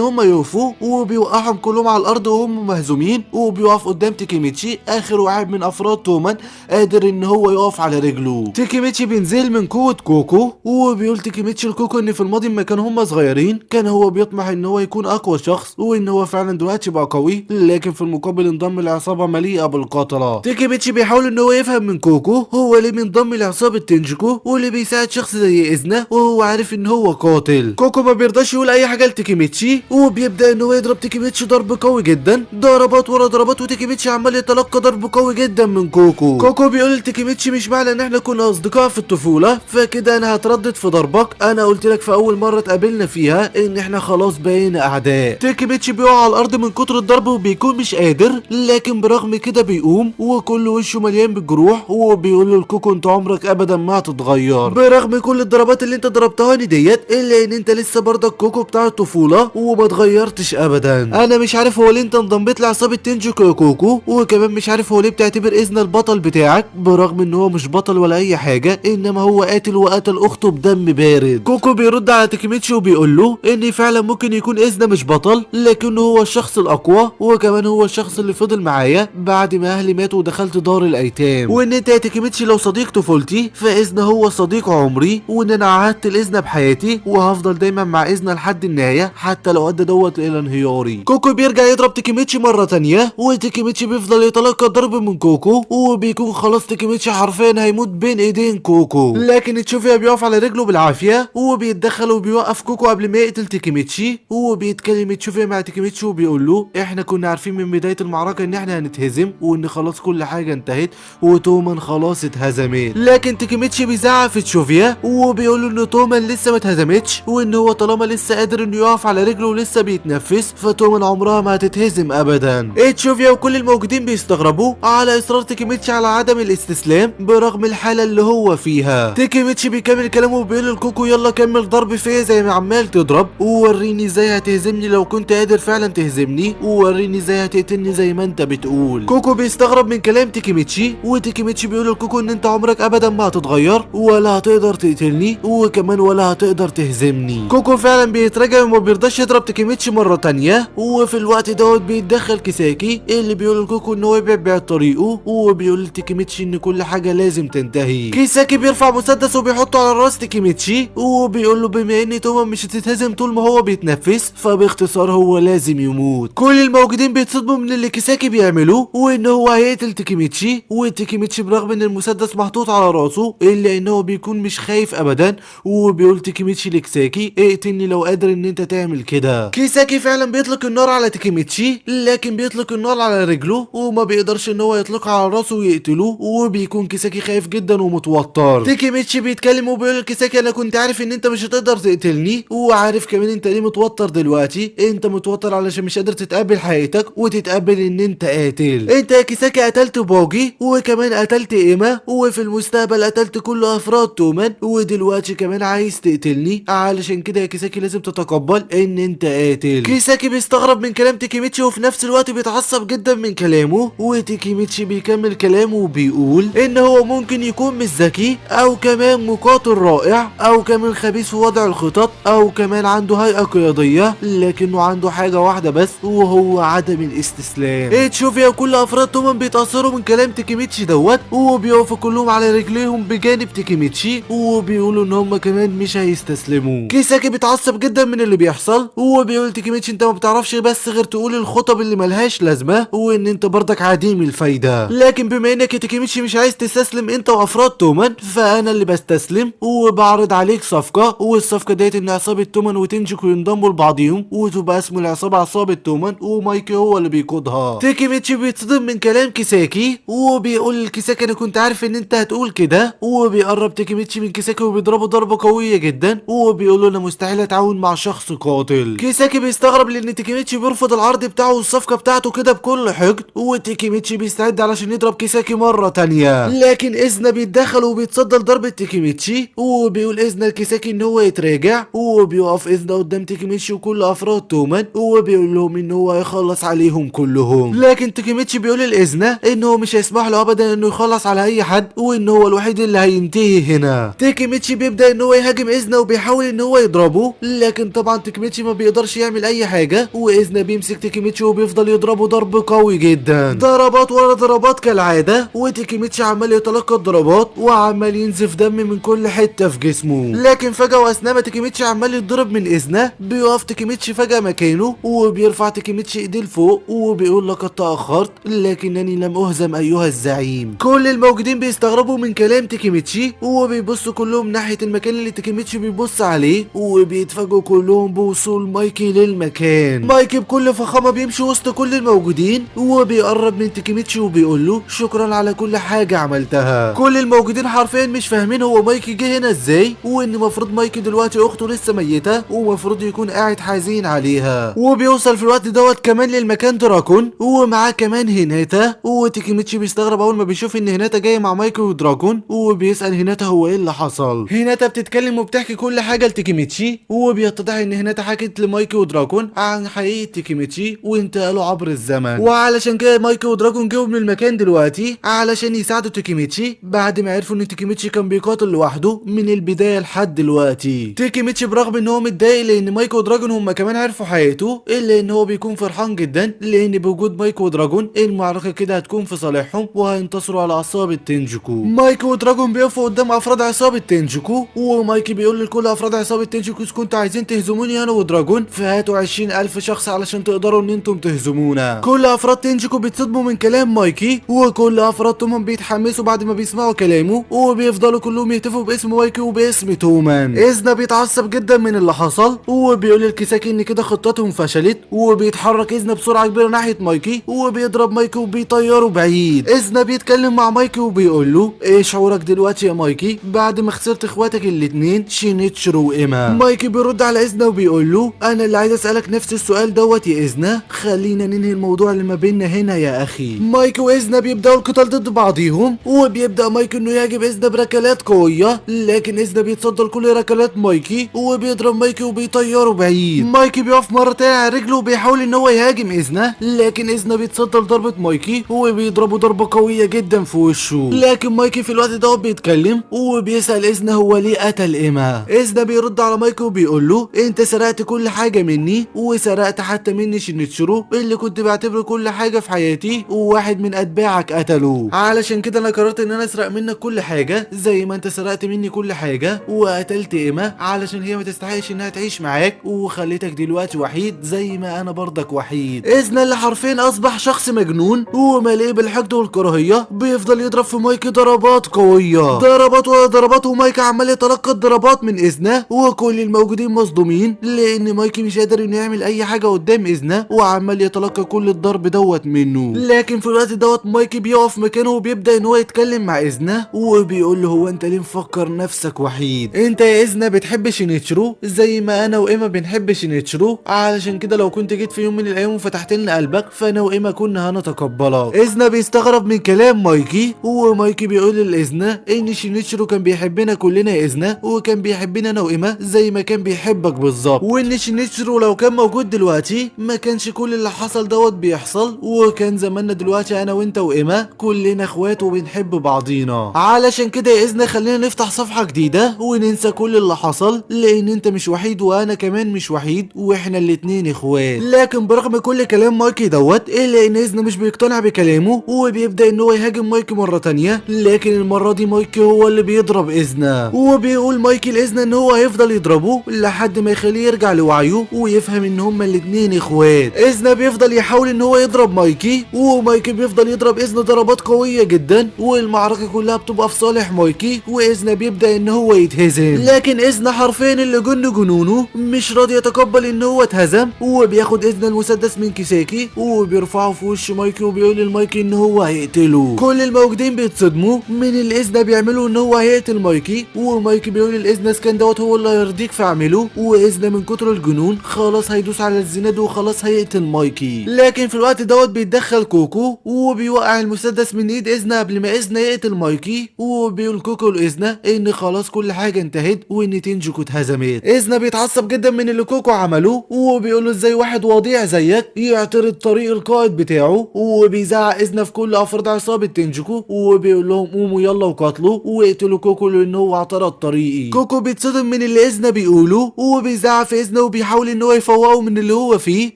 هم يقفوا، وبيوقعهم كلهم على الارض وهم مهزومين، وبيقف قدام تيكيميتشي اخر واحد من افراد تومان قادر ان هو يقف على رجله. تيكيميتشي بينزل من قوه كوكو وبيقول تيكيميتشي لكوكو ان في الماضي لما كانوا هم صغيرين كان هو بيطمح ان هو يكون اقوى شخص، وان هو فعلا دلوقتي بقى قوي، لكن في المقابل انضم لعصابه مليئه بالقتله. تيكيميتشي بيحاول ان هو يفهم من كوكو هو ليه منضم لعصابه تنجيكو وليه بيساعد شخص زي اذنه وهو عارف ان هو قاتل. كوكو ما بيرضاش يقول اي حاجه لتيكيميتشي وبيبدا ان هو يضرب تيكيميتشي ضرب قوي جدا، ضربات ورا ضربات، وتيكيميتشي عمال يتلقى ضرب قوي جدا من كوكو. كوكو بيقول لتيكيميتشي مش معنى ان احنا كنا اصدقاء في الطفوله فكده انا هتردد في ضربك، انا قلت لك في اول مره اتقابلنا فيها ان احنا خلاص بقينا اعداء. تيكيميتشي بيقع على الارض من كتر الضرب وبيكون مش قادر، لكن برغم كده بيقوم وكل وشه مليان بالجروح، وبيقول له لكوكو انت عمرك ابدا ما هتتغير برغم كل الضربات اللي انت ضربتهاني ديت، الا ان انت لسه برضك كوكو بتاع الطفوله وما اتغيرتش ابدا. انا مش عارف هو ليه انت انضميت لعصابه تنجيكو يا كوكو، وكمان مش عارف هو ليه بتعتبر اذن البطل بتاعك برغم ان هو مش بطل ولا اي حاجه، انما هو قاتل وقتل اخته بدم بارد. كوكو بيرد على تيكيميتشي وبيقول له ان فعلا ممكن يكون اذن مش بطل، لكنه هو الشخص الاقوى، وكمان هو الشخص اللي فضل معايا بعد ما اهلي ماتوا ودخلت دار الايتام، وان انت يا تيكيميتشي لو صديق طفولتي فاذن هو صديق عمري، وان انا عهدت الاذن بحياتي وهفضل دايما مع اذن لحد النهايه حتى لو ادى دوت الى انهياري. كوكو بيرجع يضرب تيكيميتشي مره تانية، وتيكيميتشي بيفضل يتلقى ضرب من كوكو، وبيكون خلاص تيكيميتشي حرفيا هيموت بين ايدين كوكو، لكن تشوفيا بيقف على رجله بالعافيه وبيتدخل وبيوقف كوكو قبل ما يقتل تيكيميتشي، وبيتكلم تشوفيا مع تيكيميتشي وبيقول له احنا كنا عارفين من بدايه المعركه ان احنا هنتهزم وان خلاص كل حاجه انتهت وتومان خلاص اتهزمت، لكن تيكيميتشي بيزعق في تشوفيا وبيقول له ان تومان لسه ما اتهزمتش، وان هو طالما لسه قادر انه يقف على رجله ولسه بيتنفس فتومان عمرها ما هتتهزم ابدا. تشوفيا وكل الموجودين بيستغربوا على اصرار تيكيميتشي على عدم الاستسلام برغم الحاله اللي هو فيها. تيكيميتشي بيكمل كلامه وبيقول لكوكو يلا كمل ضرب فيا زي ما عمال تضرب، ووريني ازاي هتهزمني لو كنت قادر فعلا تهزمني، ووريني ازاي هتقتلني زي ما انت بتقول. كوكو بيستغرب من كلام تيكيميتشي، وتيكيميتشي بيقول لكوكو ان انت عمرك ابدا ما هتتغير ولا هتقدر تقتلني وكمان ولا هتقدر تهزمني. كوكو فعلا بيتراجع وما بيرضاش يضرب تيكيميتشي مره تانية، وفي الوقت دوت بيتدخل كيساكي اللي بيقول لكوكو ان هو يبعد طريقه، وبيقول لتيكيميتشي ان كل حاجه لازم تنتهي. كيساكي بيرفع مسدس وبيحطه على راس تيكيميتشي وبيقول له بما ان تومان مش هتتهزم طول ما هو بيتنفس فباختصار هو لازم يموت. كل الموجودين بيتصدموا من اللي كيساكي بيعمله وان هو هيقتل تيكيميتشي، وتيكيميتشي برغم ان المسدس محطوط على راسه الا ان هو بيكون مش خايف ابدا، وبيقول تيكيميتشي لكيساكي اقتلني لو قادر ان انت تعمل كده. كيساكي فعلا بيطلق النار على تيكيميتشي، لكن بيطلق النار على رجله وما بيقدرش ان هو يطلقها على راسه ويقتله، وبيكون كيساكي خايف جدا ومتوتر. تيكيميتشي بيتكلم وبيقول لكيساكي انا كنت عارف ان انت مش هتقدر تقتلني، وعارف كمان انت ليه متوتر دلوقتي. انت متوتر علشان مش قادر تتقبل حقيقتك وتتقبل ان انت قاتل. انت يا كيساكي قتلت باجي وكمان قتلت ايما، وفي المستقبل قتلت كل افراد تومان، ودلوقتي كمان عايز تقتلني. علشان كده يا كيساكي لازم تتقبل ان انت قاتل. كيساكي بيستغرب من كلام تيكيميتشي وفي نفس الوقت بيتعصب جدا من كلامه. وتيكيميتشي بيكمل كلامه وبيقول ان هو ممكن يكون مش ذكي او كمان مقاتل رائع او كمان خبيث في وضع الخطط او كمان عنده هيئة قيادية، لكنه عنده حاجة واحدة بس وهو عدم الاستسلام. تشوف يا كل افراد تومان بيتأثروا من كلام تيكيميتشي دوت، وبيقفوا كلهم على رجليهم بجانب تيكيميتشي وبيقولوا ان هم كمان مش هيستسلموا. كيساكي بيتعصب جدا من اللي بيحصل وبيقول تيكيميتشي انت ما بتعرفش بس غير تقول الخطب اللي ملهاش لازمه وان انت برضك عديم الفايده، لكن بما انك يا تيكيميتشي مش عايز تستسلم انت وافراد تومان فانا اللي بستسلم وبعرض عليك صفقه، والصفقه ديت ان عصابه تومان وتنجيكو ينضموا لبعضيهم وتبقى اسم العصابه عصابه تومان ومايكي هو اللي بيقودها. تيكيميتشي بيتصدم من كلام كيساكي وبيقول لكيساكي انا كنت عارف ان انت هتقول كده، وبيقرب تيكيميتشي من كيساكي وبيضربه ضربه قويه جدا وبيقول له انا مستحيل اتعاون مع شخص قاتل. كيساكي بيستغرب لان تيكيميتشي بيرفض العرض بتاعه والصفقه بتاعته كده بكل حقد، وتيكيميتشي بيستعد علشان يضرب كيساكي مره تانية، لكن اذنا بيتدخل وبيتصدى لضربه تيكيميتشي وبيقول اذنا لكيساكي ان هو يتراجع، وبيقف اذنا قدام تيكيميتشي وكل افراد تومان وبيقول لهم ان هو يخلص عليهم كلهم، لكن تيكيميتشي بيقول لاذنا ان هو مش هيسمح له ابدا انه يخلص على اي حد وان هو الوحيد اللي هينتهي هنا. تيكيميتشي بيبدا ان هو يهاجم اذنا وبيحاول ان هو يضربه، لكن طبعا تيكيميتشي ما بيقدرش يعمل اي حاجه، واذنا بيمسك تيكيميتشي وبيفضل يضربه ضرب قوي جدا، ضربات ورا ضربات كالعاده، وتيكيميتشي عمال يتلقى الضربات وعمال ينزف دم من كل حته في جسمه، لكن فجاه واثناء ما تيكيميتشي عمال يتضرب من اذنا بيقف تيكيميتشي فجاه مكانه وبيرفع تيكيميتشي ايديه لفوق وبيقول لقد تاخرت لكنني لم اهزم ايها الزعيم. كل الموجودين بيستغربوا من كلام تيكيميتشي وبيبصوا كلهم ناحيه المكان اللي تيكيميتشي بيبص عليه، وبيتفاجئوا كلهم بوصول مايكي للمكان. مايكي بكل فخامه بيمشي وسط كل الموجودين وبيقرب من تيكيميتشي وبيقول له شكرا على كل حاجه عملتها. كل الموجودين حرفيا مش فاهمين هو مايكي جه هنا ازاي، وان المفروض مايكي دلوقتي اخته لسه ميته ومفروض يكون قاعد حزين عليها. وبيوصل في الوقت دوت كمان للمكان دراكون ومعاه كمان هيناتا، وتيكيميتشي بيستغرب اول ما بيشوف ان هيناتا جايه مع مايكي ودراكون وبيسال هيناتا هو ايه اللي حصل. هيناتا بتتكلم وبتحكي كل حاجه لتيكيميتشي وبيتضح ان هيناتا حكت لمايكي ودراكون عن حقيقه تيكيميتشي وانتقالوا عبر الزمن، وعلشان كده مايكي ودراكون جاوا من المكان دلوقتي علشان يساعدوا تيكيميتشي بعد ما عرفوا ان تيكيميتشي كان بيقاتل لوحده من البدايه لحد دلوقتي. تيكيميتشي برغم ان هو متضايق لان مايكي ودراجون هم كمان عرفوا حقيقته، الا ان هو بيكون فرحان جدا لان بوجود مايكي ودراجون المعركه كده هتكون في صالحهم وهينتصروا على عصابه تنجيكو. مايكي ودراجون بيقفوا قدام افراد عصابه تنجيكو ومايكي بيقول لكل افراد عصابه تنجيكو اذا كنتوا عايزين تهزموني انا ودراجون فهاتوا 20,000 شخص علشان تقدروا ان انتم تهزمونا. كل افراد تنجيكو بيتصدموا من كلام مايكي وكل افراد تومان بيتحمسوا بعد ما بيسمعوا كلامه وبيفضلوا كلهم يهتفوا باسم مايكي وباسم تومان. اذنا بيتعصب جدا من اللي حصل وبيقول لكيساكي ان كده خطتهم فشلت، وبيتحرك اذنا بسرعه كبيره ناحيه مايكي وبيضرب مايكي وبيطيره بعيد. اذنا بيتكلم مع مايكي وبيقول له ايه شعورك دلوقتي يا مايكي بعد ما خسرت اخواتك الاتنين شينيتشرو وايما؟ مايكي بيرد على اذنا وبيقول له انا اللي عايز اسالك نفس السؤال دوت يا اذنا، خلينا ننهي الموضوع اللي ما بيننا هنا يا اخي. مايكي واذنا بيبداوا القتال ضد بعضيهم وبيبدا مايكي انه يهاجم اذنا بركلات قويه، لكن اذنا بيتصدى لكل ركلات مايكي وبيضرب مايكي وبيطيره بعيد. مايكي بيقف مره تانية على رجله وبيحاول ان هو يهاجم اذنا، لكن اذنا بيتصدى لضربه مايكي وبيضربه ضربه قويه جدا في وشه، لكن مايكي في الوقت ده بيتكلم وبيسال اذنا هو ليه قتل ايما. اذنا بيرد على مايكي وبيقول له انت سرقت كل حاجه مني وسرقت حتى مني شينيتشرو اللي كنت بعتبره كل حاجه في حياتي وواحد من اتباعك قتله، علشان كده انا قررت ان انا اسرق منك كل حاجه زي ما انت سرقت مني كل حاجه وقتلت ايما علشان هي ما تستحقش انها تعيش معاك وخليتك دلوقتي وحيد زي ما انا برضك وحيد. اذنا اللي حرفيا اصبح شخص مجنون ومليء بالحقد والكراهيه بيفضل يضرب في مايكي ضربات قويه، ضربات ورا ضربات، ومايكي عمال يتلقى الضربات من اذنا وكل الموجودين مصدومين لان مايكي مش قادر انه يعمل اي حاجه قدام اذنا وعمال يتلقى كل الضرب دوت منه. لكن في الوقت دوت مايكي بيقف مكانه وبيبدا ان هو اتكلم مع إذنا وبيقول له هو انت ليه مفكر نفسك وحيد؟ انت يا إذنا بتحب شينيتشرو زي ما انا وإيما بنحب شينيتشرو، علشان كده لو كنت جيت في يوم من الايام وفتحت لنا قلبك فانا وإيما كنا هنتقبلك. إذنا بيستغرب من كلام مايكي، ومايكي بيقول لإذنا ان شينيتشرو كان بيحبنا كلنا يا إذنا، وكان بيحبنا انا وإيما زي ما كان بيحبك بالظبط، وان شينيتشرو لو كان موجود دلوقتي ما كانش كل اللي حصل دوت بيحصل، وكان زماننا دلوقتي انا وانت وإيما كلنا اخوات وبنحب بعضينا. علشان كده يا إذنا خلينا نفتح صفحة جديدة وننسى كل اللي حصل، لان انت مش وحيد وانا كمان مش وحيد، واحنا الاتنين اخوات. لكن برغم كل كلام مايكي دوت الا ان إذنا مش بيقتنع بكلامه، وبيبدأ ان هو يهاجم مايكي مرة تانية، لكن المرة دي مايكي هو اللي بيضرب إذنا، وبيقول مايكي لإذنا ان هو هيفضل يضربه لحد ما يخليه يرجع لوعيه ويفهم ان هما الاتنين اخوات. إذنا بيفضل يحاول ان هو يضرب مايكي، ومايكي بيفضل يضرب إذنا ضربات قوية جدا، والمعركة كلها بتبقى في صالح مايكي، وإذنا بيبدأ ان هو يتهزم. لكن إذنا حرفيا اللي جنونه مش راضي يتقبل ان هو اتهزم، وبياخد إذنا المسدس من كيساكي وبيرفعه في وش مايكي، وبيقول لمايكي ان هو هيقتله. كل الموجودين بيتصدموا من اللي إذنا بيعمله ان هو هيقتل مايكي، ومايكي بيقول لإذنا اسكان دوت هو اللي هيرضيك فاعمله، وإذنا من كتر الجنون خلاص هيدوس على الزناد وخلاص هيقتل مايكي. لكن في الوقت دوت بيتدخل كوكو وبيوقع المسدس من ايد إذنا قبل ما إذنا يقتل مايكي، وبيقول كوكو لإذنا ان خلاص كل حاجه انتهت وان تنجكو اتهزمت. إذنا بيتعصب جدا من اللي كوكو عمله، وبيقول له ازاي واحد وضيع زيك يعترض طريق القائد بتاعه، وبيزعق إذنا في كل افراد عصابه تنجكو، وبيقول لهم قوموا يلا وقاتلوا واقتلوا كوكو لان هو اعترض طريقي. كوكو بيتصدم من اللي إذنا بيقوله، وبيزعق في إذنا وبيحاول ان هو يفوقه من اللي هو فيه،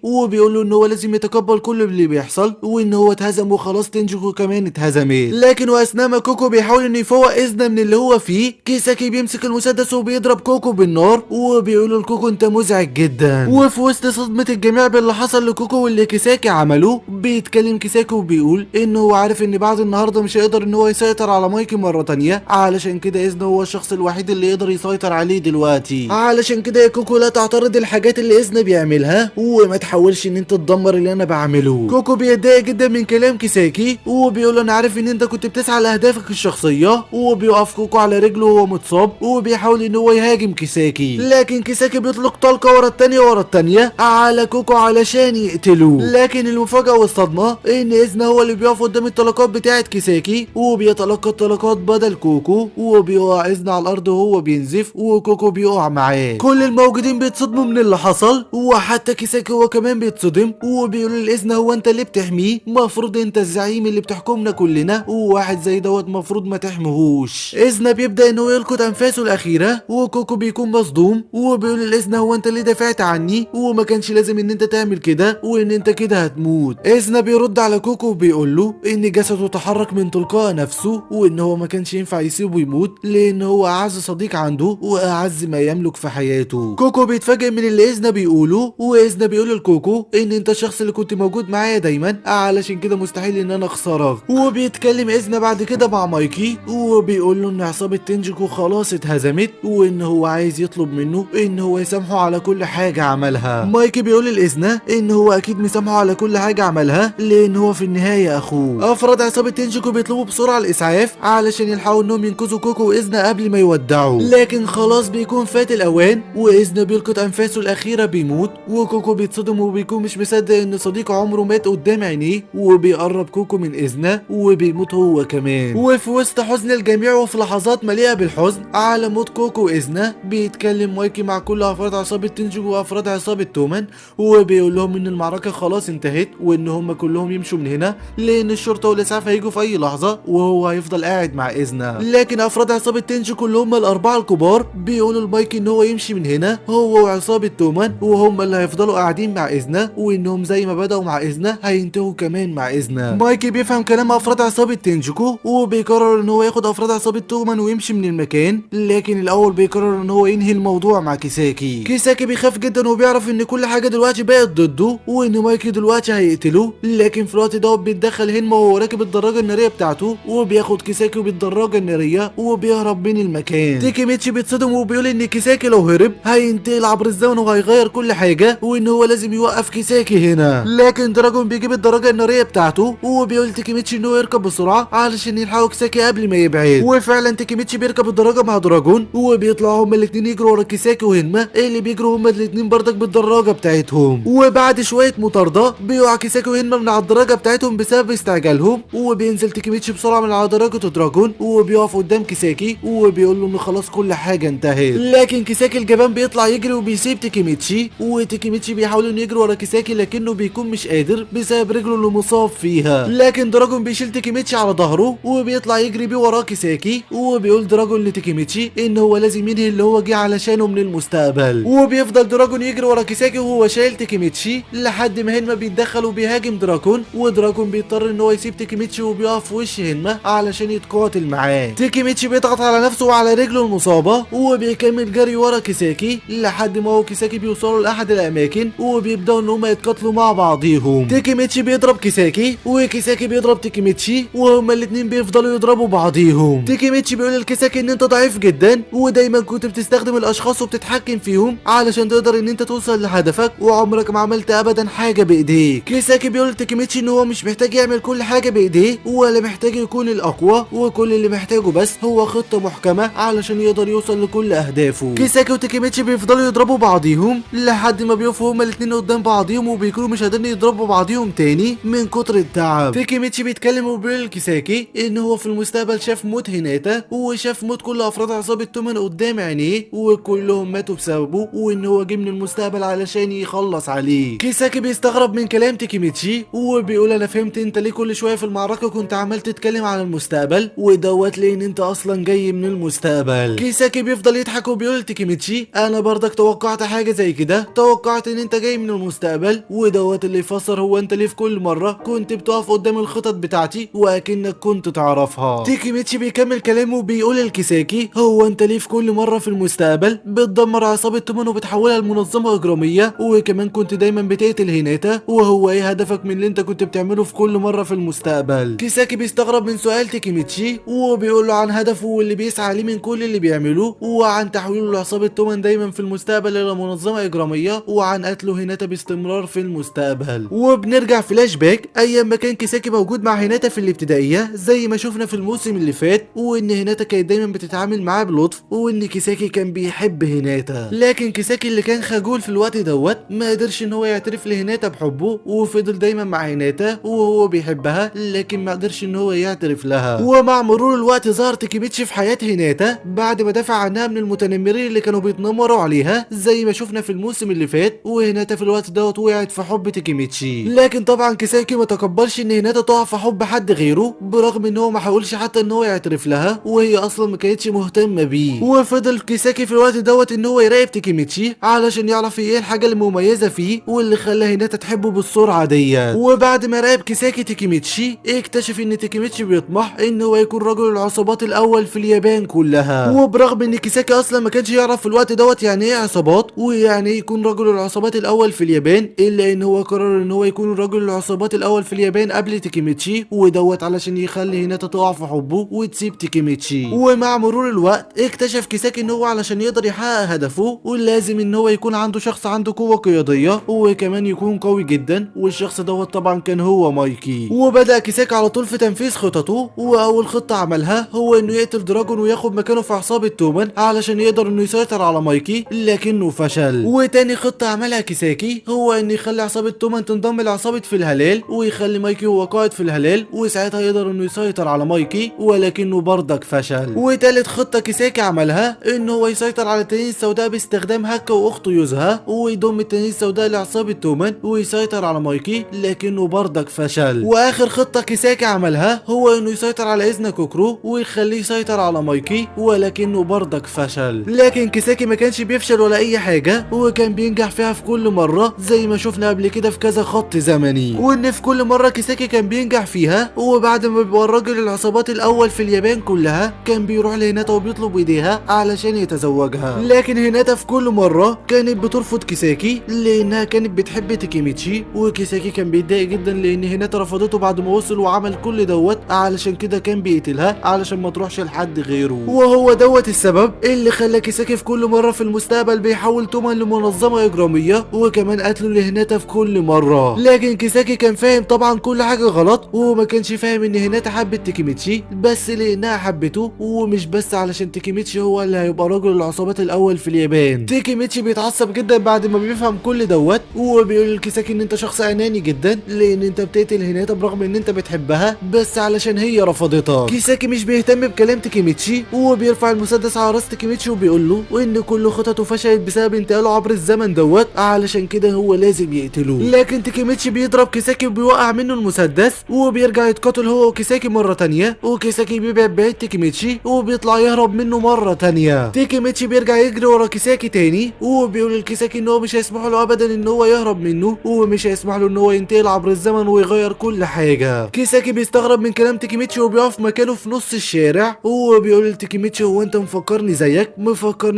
وبيقول له ان هو لازم يتقبل كل اللي بيحصل وان هو اتهزم وخلاص تنجكو كمان اتهزمت. لكن واثناء ما كوكو بيحاول انه يفوق إذنا من اللي هو فيه، كيساكي بيمسك المسدس وبيضرب كوكو بالنار، وبيقول لكوكو انت مزعج جدا. وفي وسط صدمة الجميع باللي حصل لكوكو واللي كيساكي عمله، بيتكلم كيساكي وبيقول ان هو عارف ان بعد النهارده مش هيقدر ان هو يسيطر على مايكي مرة تانية، علشان كده إذنا هو الشخص الوحيد اللي يقدر يسيطر عليه دلوقتي. علشان كده يا كوكو لا تعترض الحاجات اللي إذنا بيعملها، وما تحاولش ان انت تدمر اللي انا بعمله. كوكو بيتضايق جدا من كلام كيساكي، وبيقول انا عارف ان انت كنت بتسعى لاهدافك الشخصية، وبيقف كوكو على رجله وهو متصاب، وبيحاول ان هو يهاجم كيساكي، لكن كيساكي بيطلق طلقة ورا التانية على كوكو علشان يقتله. لكن المفاجأة والصدمة ان إذنا هو اللي بيقف قدام الطلقات بتاعت كيساكي، وبيتلقى الطلقات بدل كوكو، وبيقع إذنا على الارض وهو بينزف، وكوكو بيقع معاه. كل الموجودين بيتصدموا من اللي حصل، وحتى كيساكي هو كمان بيتصدم، وبيقول لإذنا هو انت اللي بتحميه، مفروض انت الزعيم اللي بتحكمنا كلنا، وواحد زي دوت مفروض ما تحميهوش. إذنا بيبدأ انه يلقط انفاسه الاخيرة، وكوكو بيكون مصدوم، وبيقول لإذنا هو انت اللي دافعت عني، وما كانش لازم ان انت تعمل كده، وان انت كده هتموت. إذنا بيرد على كوكو وبيقول له ان جسده تحرك من تلقاء نفسه، وان هو ما كانش ينفع يسيبه يموت لان هو اعز صديق عنده واعز ما يملك في حياته. كوكو بيتفاجئ من اللي إذنا بيقوله، وإذنا بيقول لكوكو ان انت الشخص اللي كنت موجود معايا دايما، علشان كده مستحيل ان انا اخسرك. وبيتكلم إذنا بعد كده مع مايكي، وبيقول له ان عصابة تنجكو خلاص اتهزمت، وان هو عايز يطلب منه ان هو يسامحه على كل حاجة عملها. مايكي بيقول لإذنا ان هو اكيد مسامحه على كل حاجة عملها، لان هو في النهاية اخوه. افراد عصابة تنجكو بيطلبوا بسرعة الاسعاف علشان يلحقوا انهم ينقذوا كوكو وإذنا قبل ما يودعوا، لكن خلاص بيكون فات الاوان، وإذنا بيلقط انفاسه الاخيرة بيموت، وكوكو بيتصدم وبيكون مش مصدق ان صديقه عمره مات قدام عينيه، وبيقرب كوكو من إذنا وبيموت هو كمان. وفي وسط حزن الجميع وفي لحظات مليئة بالحزن على موت كوكو وإذنا، بيتكلم مايكي مع كل افراد عصابة تنجكو وافراد عصابة تومان، وبيقول لهم ان المعركة خلاص انتهت، وان هم كلهم يمشوا من هنا لان الشرطة والاسعاف هيجوا في اي لحظة، وهو هيفضل قاعد مع إذنا. لكن افراد عصابة تنجكو اللي هم الاربعة الكبار بيقولوا لمايكي ان هو يمشي من هنا هو وعصابة تومان، وهم اللي هيفضلوا قاعدين مع إذنا، وانهم زي ما بدأوا مع إذنا هينتهوا كمان مع إذنا. مايكي بيفهم كلام افراد عصابة تنجكو، وبيقرر ان هو ياخد افراد عصابة تومان ويمشي من المكان، لكن الاول بيقرر ان هو ينهي الموضوع مع كيساكي. كيساكي بيخاف جدا وبيعرف ان كل حاجة دلوقتي بقت ضده، وان مايكي دلوقتي هيقتله، لكن في الوقت ده بيتدخل هنما وهو راكب الدراجة النارية بتاعته، وبياخد كيساكي بالدراجة النارية وبيهرب من المكان. تيكيميتشي بيتصدم وبيقول ان كيساكي لو هرب هينتقل عبر الزمن وهيغير كل حاجة، وان هو لازم يوقف كيساكي هنا. لكن دراجون بيجيب الدراجة النارية بتاعته، وبيقول تيكيميتشي ان هو يركب بسرعة علشان يلحقوا كيساكي قبل ما يبعد. وفعلا تيكيميتشي بيركب الدراجه مع دراجون وبيطلعوا هما الاتنين يجروا ورا كيساكي وهنما اللي بيجروا هما الاتنين بردك بالدراجه بتاعتهم. وبعد شويه مطارده بيقع كيساكي وهنما من على الدراجه بتاعتهم بسبب استعجالهم، وبينزل تيكيميتشي بسرعه من على دراجه دراجون وبيقف قدام كيساكي وبيقول له ان خلاص كل حاجه انتهت. لكن كيساكي الجبان بيطلع يجري وبيسيب تيكيميتشي، وتيكيميتشي بيحاول انه يجري ورا كيساكي لكنه بيكون مش قادر بسبب رجله اللي مصاب فيها. لكن دراجون بيشيل تيكيميتشي على ظهره وبيطلع يجري بيه وراه كيساكي، وبيقول دراجون لتيكيميتشي ان هو لازم ينهي اللي هو جه علشانه من المستقبل. وبيفضل دراجون يجري ورا كيساكي وهو شايل تيكيميتشي لحد ما هنما بيتدخل وبيهاجم دراجون، ودراجون بيضطر ان هو يسيب تيكيميتشي وبيقف في وش هنما علشان يتقاتل معاه. تيكيميتشي بيضغط على نفسه وعلى رجله المصابه وبيكمل جري ورا كيساكي لحد ما هو كيساكي بيوصلوا لاحد الاماكن وبيبداوا ان هم يتقاتلوا مع بعضيهم. تيكيميتشي بيضرب كيساكي وكيساكي بيضرب تيكيميتشي وهما الاتنين بيفضلوا يضربوا بعضيهم. تيكيميتشي بيقول لكيساكي ان انت ضعيف جدا ودايما كنت بتستخدم الاشخاص وبتتحكم فيهم علشان تقدر ان انت توصل لهدفك وعمرك ما عملت ابدا حاجه بايديك. كيساكي بيقول لتيكيميتشي ان هو مش محتاج يعمل كل حاجه بايديه ولا محتاج يكون الاقوى، وكل اللي محتاجه بس هو خطه محكمه علشان يقدر يوصل لكل اهدافه. كيساكي وتيكيميتشي بيفضلوا يضربوا بعضيهم لحد ما بيقفوا هما الاتنين قدام بعضيهم وبيكونوا مش قادرين يضربوا بعضيهم تاني من كتر التعب. تيكيميتشي بيتكلم وبيقول لكيساكي ان هو في المستقبل شاف موت هيناتا وشاف موت كل افراد عصابه تومان قدام عينيه وكلهم ماتوا بسببه، وان هو جه من المستقبل علشان يخلص عليه. كيساكي بيستغرب من كلام تيكيميتشي وبيقول انا فهمت انت ليه كل شويه في المعركه كنت عمال تتكلم عن المستقبل ودوت لان انت اصلا جاي من المستقبل. كيساكي بيفضل يضحك وبيقول لتيكيميتشي انا برضك توقعت حاجه زي كده، توقعت ان انت جاي من المستقبل ودوت اللي يفسر هو انت ليه في كل مره كنت بتقف قدام الخطط بتاعتي واكنك كنت تعرفها. تيكيميتشي بيكمل كلامه وبيقول لكيساكي هو انت ليه في كل مره في المستقبل بتدمر عصابه تومان وبتحولها لمنظمه اجراميه، وكمان كنت دايما بتقتل هيناتا، وهو ايه هدفك من اللي انت كنت بتعمله في كل مره في المستقبل؟ كيساكي بيستغرب من سؤال تيكيميتشي وبيقول له عن هدفه واللي بيسعى ليه من كل اللي بيعمله، وعن تحويله لعصابه تومان دايما في المستقبل الى منظمه اجراميه، وعن قتله هيناتا باستمرار في المستقبل. وبنرجع فلاش باك ايام ما كان كيساكي موجود مع هيناتا في الابتدائيه زي ما شفنا في الموسم اللي فات، وان هيناتا كانت دايما بتتعامل معاه بلطف، وان كيساكي كان بيحب هيناتا. لكن كيساكي اللي كان خجول في الوقت دوت ما قدرش ان هو يعترف لهيناتا بحبه وفضل دايما مع هيناتا وهو بيحبها، لكن ما قدرش ان هو يعترف لها. ومع مرور الوقت ظهر تيكيميتشي في حياه هيناتا بعد ما دافع عنها من المتنمرين اللي كانوا بيتنمروا عليها زي ما شفنا في الموسم اللي فات، وهيناتا في الوقت دوت وقعت في حب تيكيميتشي. لكن طبعا كيساكي ما تقبلش ان هيناتا تقع في حب حد غيره برغم ان هو ما حاولش حتى ان هو يعترف لها، وهي اصلا ما كانتش مهتمه بيه. وفضل كيساكي في الوقت دوت ان هو يراقب تيكيميتشي علشان يعرف ايه الحاجه المميزه فيه واللي خلى هيناتا تحبه بالسرعه ديت. وبعد ما راقب كيساكي تيكيميتشي اكتشف ان تيكيميتشي بيطمح ان هو يكون رجل العصابات الاول في اليابان كلها، وبرغم ان كيساكي اصلا ما كانش يعرف في الوقت دوت يعني ايه عصابات ويعني ايه يكون رجل العصابات الاول في اليابان، الا ان هو قرر ان هو يكون رجل العصابات الاول في اليابان قبل تيكيميتشي، ودوت علشان يخلي هيناتا تقع في حبه وتسيب تيكيميتشي. ومع مرور الوقت اكتشف كيساكي ان هو علشان يقدر يحقق هدفه ولازم ان هو يكون عنده شخص عنده قوه قياديه وكمان يكون قوي جدا، والشخص دوت طبعا كان هو مايكي. وبدا كيساكي على طول في تنفيذ خططه، واول خطه عملها هو انه يقتل دراجون وياخد مكانه في عصابه تومان علشان يقدر انه يسيطر على مايكي، لكنه فشل. وتاني خطه عملها كيساكي هو انه يخلي عصابه تومان تنضم لعصابه في الهلال ويخلي مايكي هو قائد في الهلال، وساعتها يقدر انه يسيطر على مايكي، ولكنه برضك فشل. وتالت خطه كيساكي عملها انه هو يسيطر على التنين السوداء باستخدام هاكا واخته يوزها، ويضم التنين السوداء لعصابه تومان ويسيطر على مايكي، لكنه برضك فشل. واخر خطه كيساكي عملها هو انه يسيطر على اذن كوكرو ويخليه يسيطر على مايكي، ولكنه برضك فشل. لكن كيساكي ما كانش بيفشل ولا اي حاجه، وكان بينجح فيها في كل مره زي ما شفنا قبل كده في كذا خط زمني، وان في كل مره كيساكي كان بينجح فيها، وبعد ما بيبقى الراجل العصابات الاول في اليابان كلها كان بيروح لهيناتا وبيطلب ايديها علشان يتزوجها. لكن هيناتا في كل مره كانت بترفض كيساكي لانها كانت بتحب تيكيميتشي، وكيساكي كان بيتضايق جدا لان هيناتا رفضته بعد ما وصل وعمل كل دوت، علشان كده كان بيقتلها علشان ما تروحش لحد غيره. وهو دوت السبب اللي خلى كيساكي في كل مره في المستقبل بيحول تومان لمنظمه اجراميه، وكمان قتله لهيناتا في كل مره. لكن كيساكي كان فاهم طبعا كل حاجه غلط، وما كانش فاهم ان هيناتا حبت تيكيميتشي بس لانها حبته، ومش بس علشان تيكيميتشي هو اللي هيبقى رجل العصابات الاول في اليابان. تيكيميتشي بيتعصب جدا بعد ما بيفهم كل دوت، وبيقول لكيساكي ان انت شخص اناني جدا لان انت بتقتل هيناتا برغم ان انت بتحبها بس علشان هي رفضتك. كيساكي مش بيهتم بكلام تيكيميتشي، وبيرفع المسدس على راس تيكيميتشي وبيقول له وان كل خططه فشلت بسبب انتقاله عبر الزمن دوت، علشان كده هو لازم يقتله. لكن تيكيميتشي بيضرب كيساكي وبيوقع منه المسدس، وبيرجع يتقاتل هو وكيساكي مره تانية، وكيساكي بيبعد بعيد تيكيميتشي وبيطلع يهرب منه مره تانية. تيكيميتشي بيرجع يجري ورا كيساكي تاني، وبيقول لكيساكي ان هو مش هيسمح له ابدا ان هو يهرب منه، ومش هيسمح له ان هو ينتقل عبر الزمن ويغير كل حاجه. كيساكي بيستغرب من كلام تيكيميتشي وبيقف مكانه في نص الشارع، وبيقول لتيكيميتشي هو انت مفكرني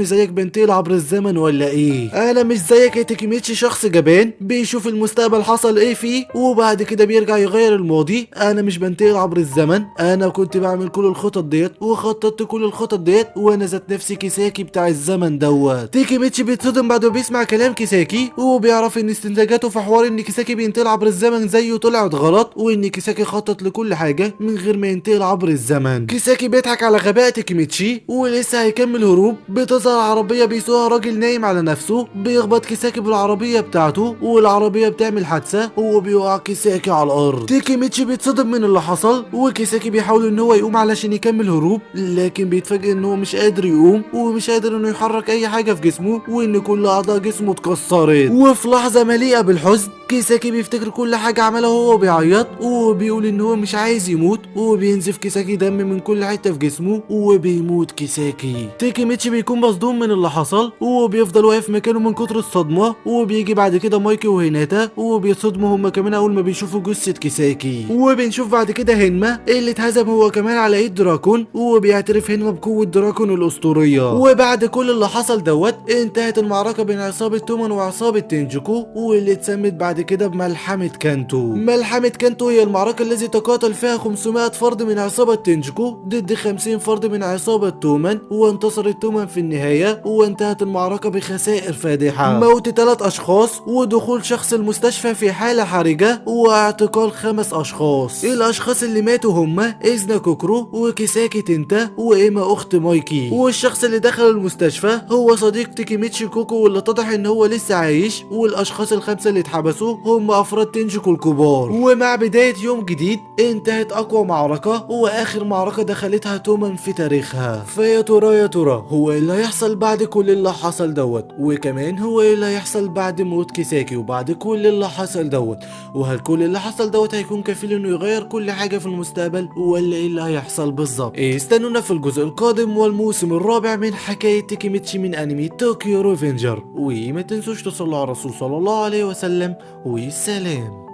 زيك بنتقل عبر الزمن ولا ايه؟ انا مش زيك يا تيكيميتشي شخص جبان بيشوف المستقبل حصل ايه فيه وبعد كده بيرجع يغير الماضي. انا مش بنتقل عبر الزمن، انا كنت بعمل كل الخطط ديت وخططت كل الخطط ديت، وانا ذات نفسي كيساكي بتاع الزمن دوت. تيكيميتشي بيتصدم بعد ما بيسمع كلام كيساكي، وبيعرف ان استنتاجاته في حوار ان كيساكي بينتقل عبر الزمن زيه طلعت غلط، وان كيساكي خطط لكل حاجه من غير ما ينتقل عبر الزمن. كيساكي بيضحك على غباء تيكيميتشي ولسه هيكمل هروب، بتظهر عربيه بيسوقها راجل نايم على نفسه، بيخبط كيساكي بالعربيه بتاعته والعربيه بتعمل حادثه وبيوقع كيساكي على الارض. تيكيميتشي بيتصدم من اللي حصل، وكيساكي بيحاول ان هو يقوم علشان يكمل هروب، لكن بيتفاجئ ان هو مش قادر يقوم ومش قادر انه يحرك اي حاجه في جسمه، وان كل اعضاء جسمه اتكسرت. وفي لحظه مليئه بالحزن كيساكي بيفتكر كل حاجه عملها وهو بيعيط، وبيقول ان هو مش عايز يموت، وبينزف كيساكي دم من كل حته في جسمه وبيموت كيساكي. تيكيميتشي بيكون مصدوم من اللي حصل وبيفضل واقف مكانه من كتر الصدمه، وبيجي بعد كده مايكي وهيناتا وبيتصدموا هما كمان اول ما بيشوفوا جثه كيساكي. وبنشوف بعد كده هينما اللي اتهزم هو كمان على ايد دراكون، وبيعترف هينما بقوه دراكون الاسطوريه. وبعد كل اللي حصل دوت انتهت المعركه بين عصابه تومان وعصابه تنجوكو، واللي اتسمت بعد كده بملحمه كانتو. ملحمه كانتو هي المعركه التي تقاتل فيها 500 فرد من عصابه تنجوكو ضد 50 فرد من عصابه تومان، وانتصرت تومان في النهايه، وانتهت المعركه بخسائر فادحه، موت 3 اشخاص ودخول شخص المستشفى في حاله حرجه، واعتقال 5 اشخاص. الاشخاص اللي ماتوا هما ايزنا كوكرو وكيساكي تنتا وايما اخت مايكي، والشخص اللي دخل المستشفى هو صديق تيكيميتشي كوكو واللي اتضح ان هو لسه عايش، والاشخاص ال5 اللي اتحبسوا هم افراد تنجوكو الكبار. ومع بدايه يوم جديد انتهت اقوى معركه واخر معركه دخلتها تومان في تاريخها. فيا ترى هو ايه اللي هيحصل بعد كل اللي حصل دوت، وكمان هو ايه اللي هيحصل بعد موت كيساكي وبعد كل اللي حصل دوت، وهل كل اللي حصل دوت هيكون كفيل انه يغير كل حاجه في المستقبل ولا ايه اللي هيحصل بالظبط؟ استنونا في الجزء القادم والموسم الرابع من حكايه تيكيميتشي من انمي طوكيو ريفنجر، وما تنسوش تصلوا على الرسول صلى الله عليه وسلم، والسلام.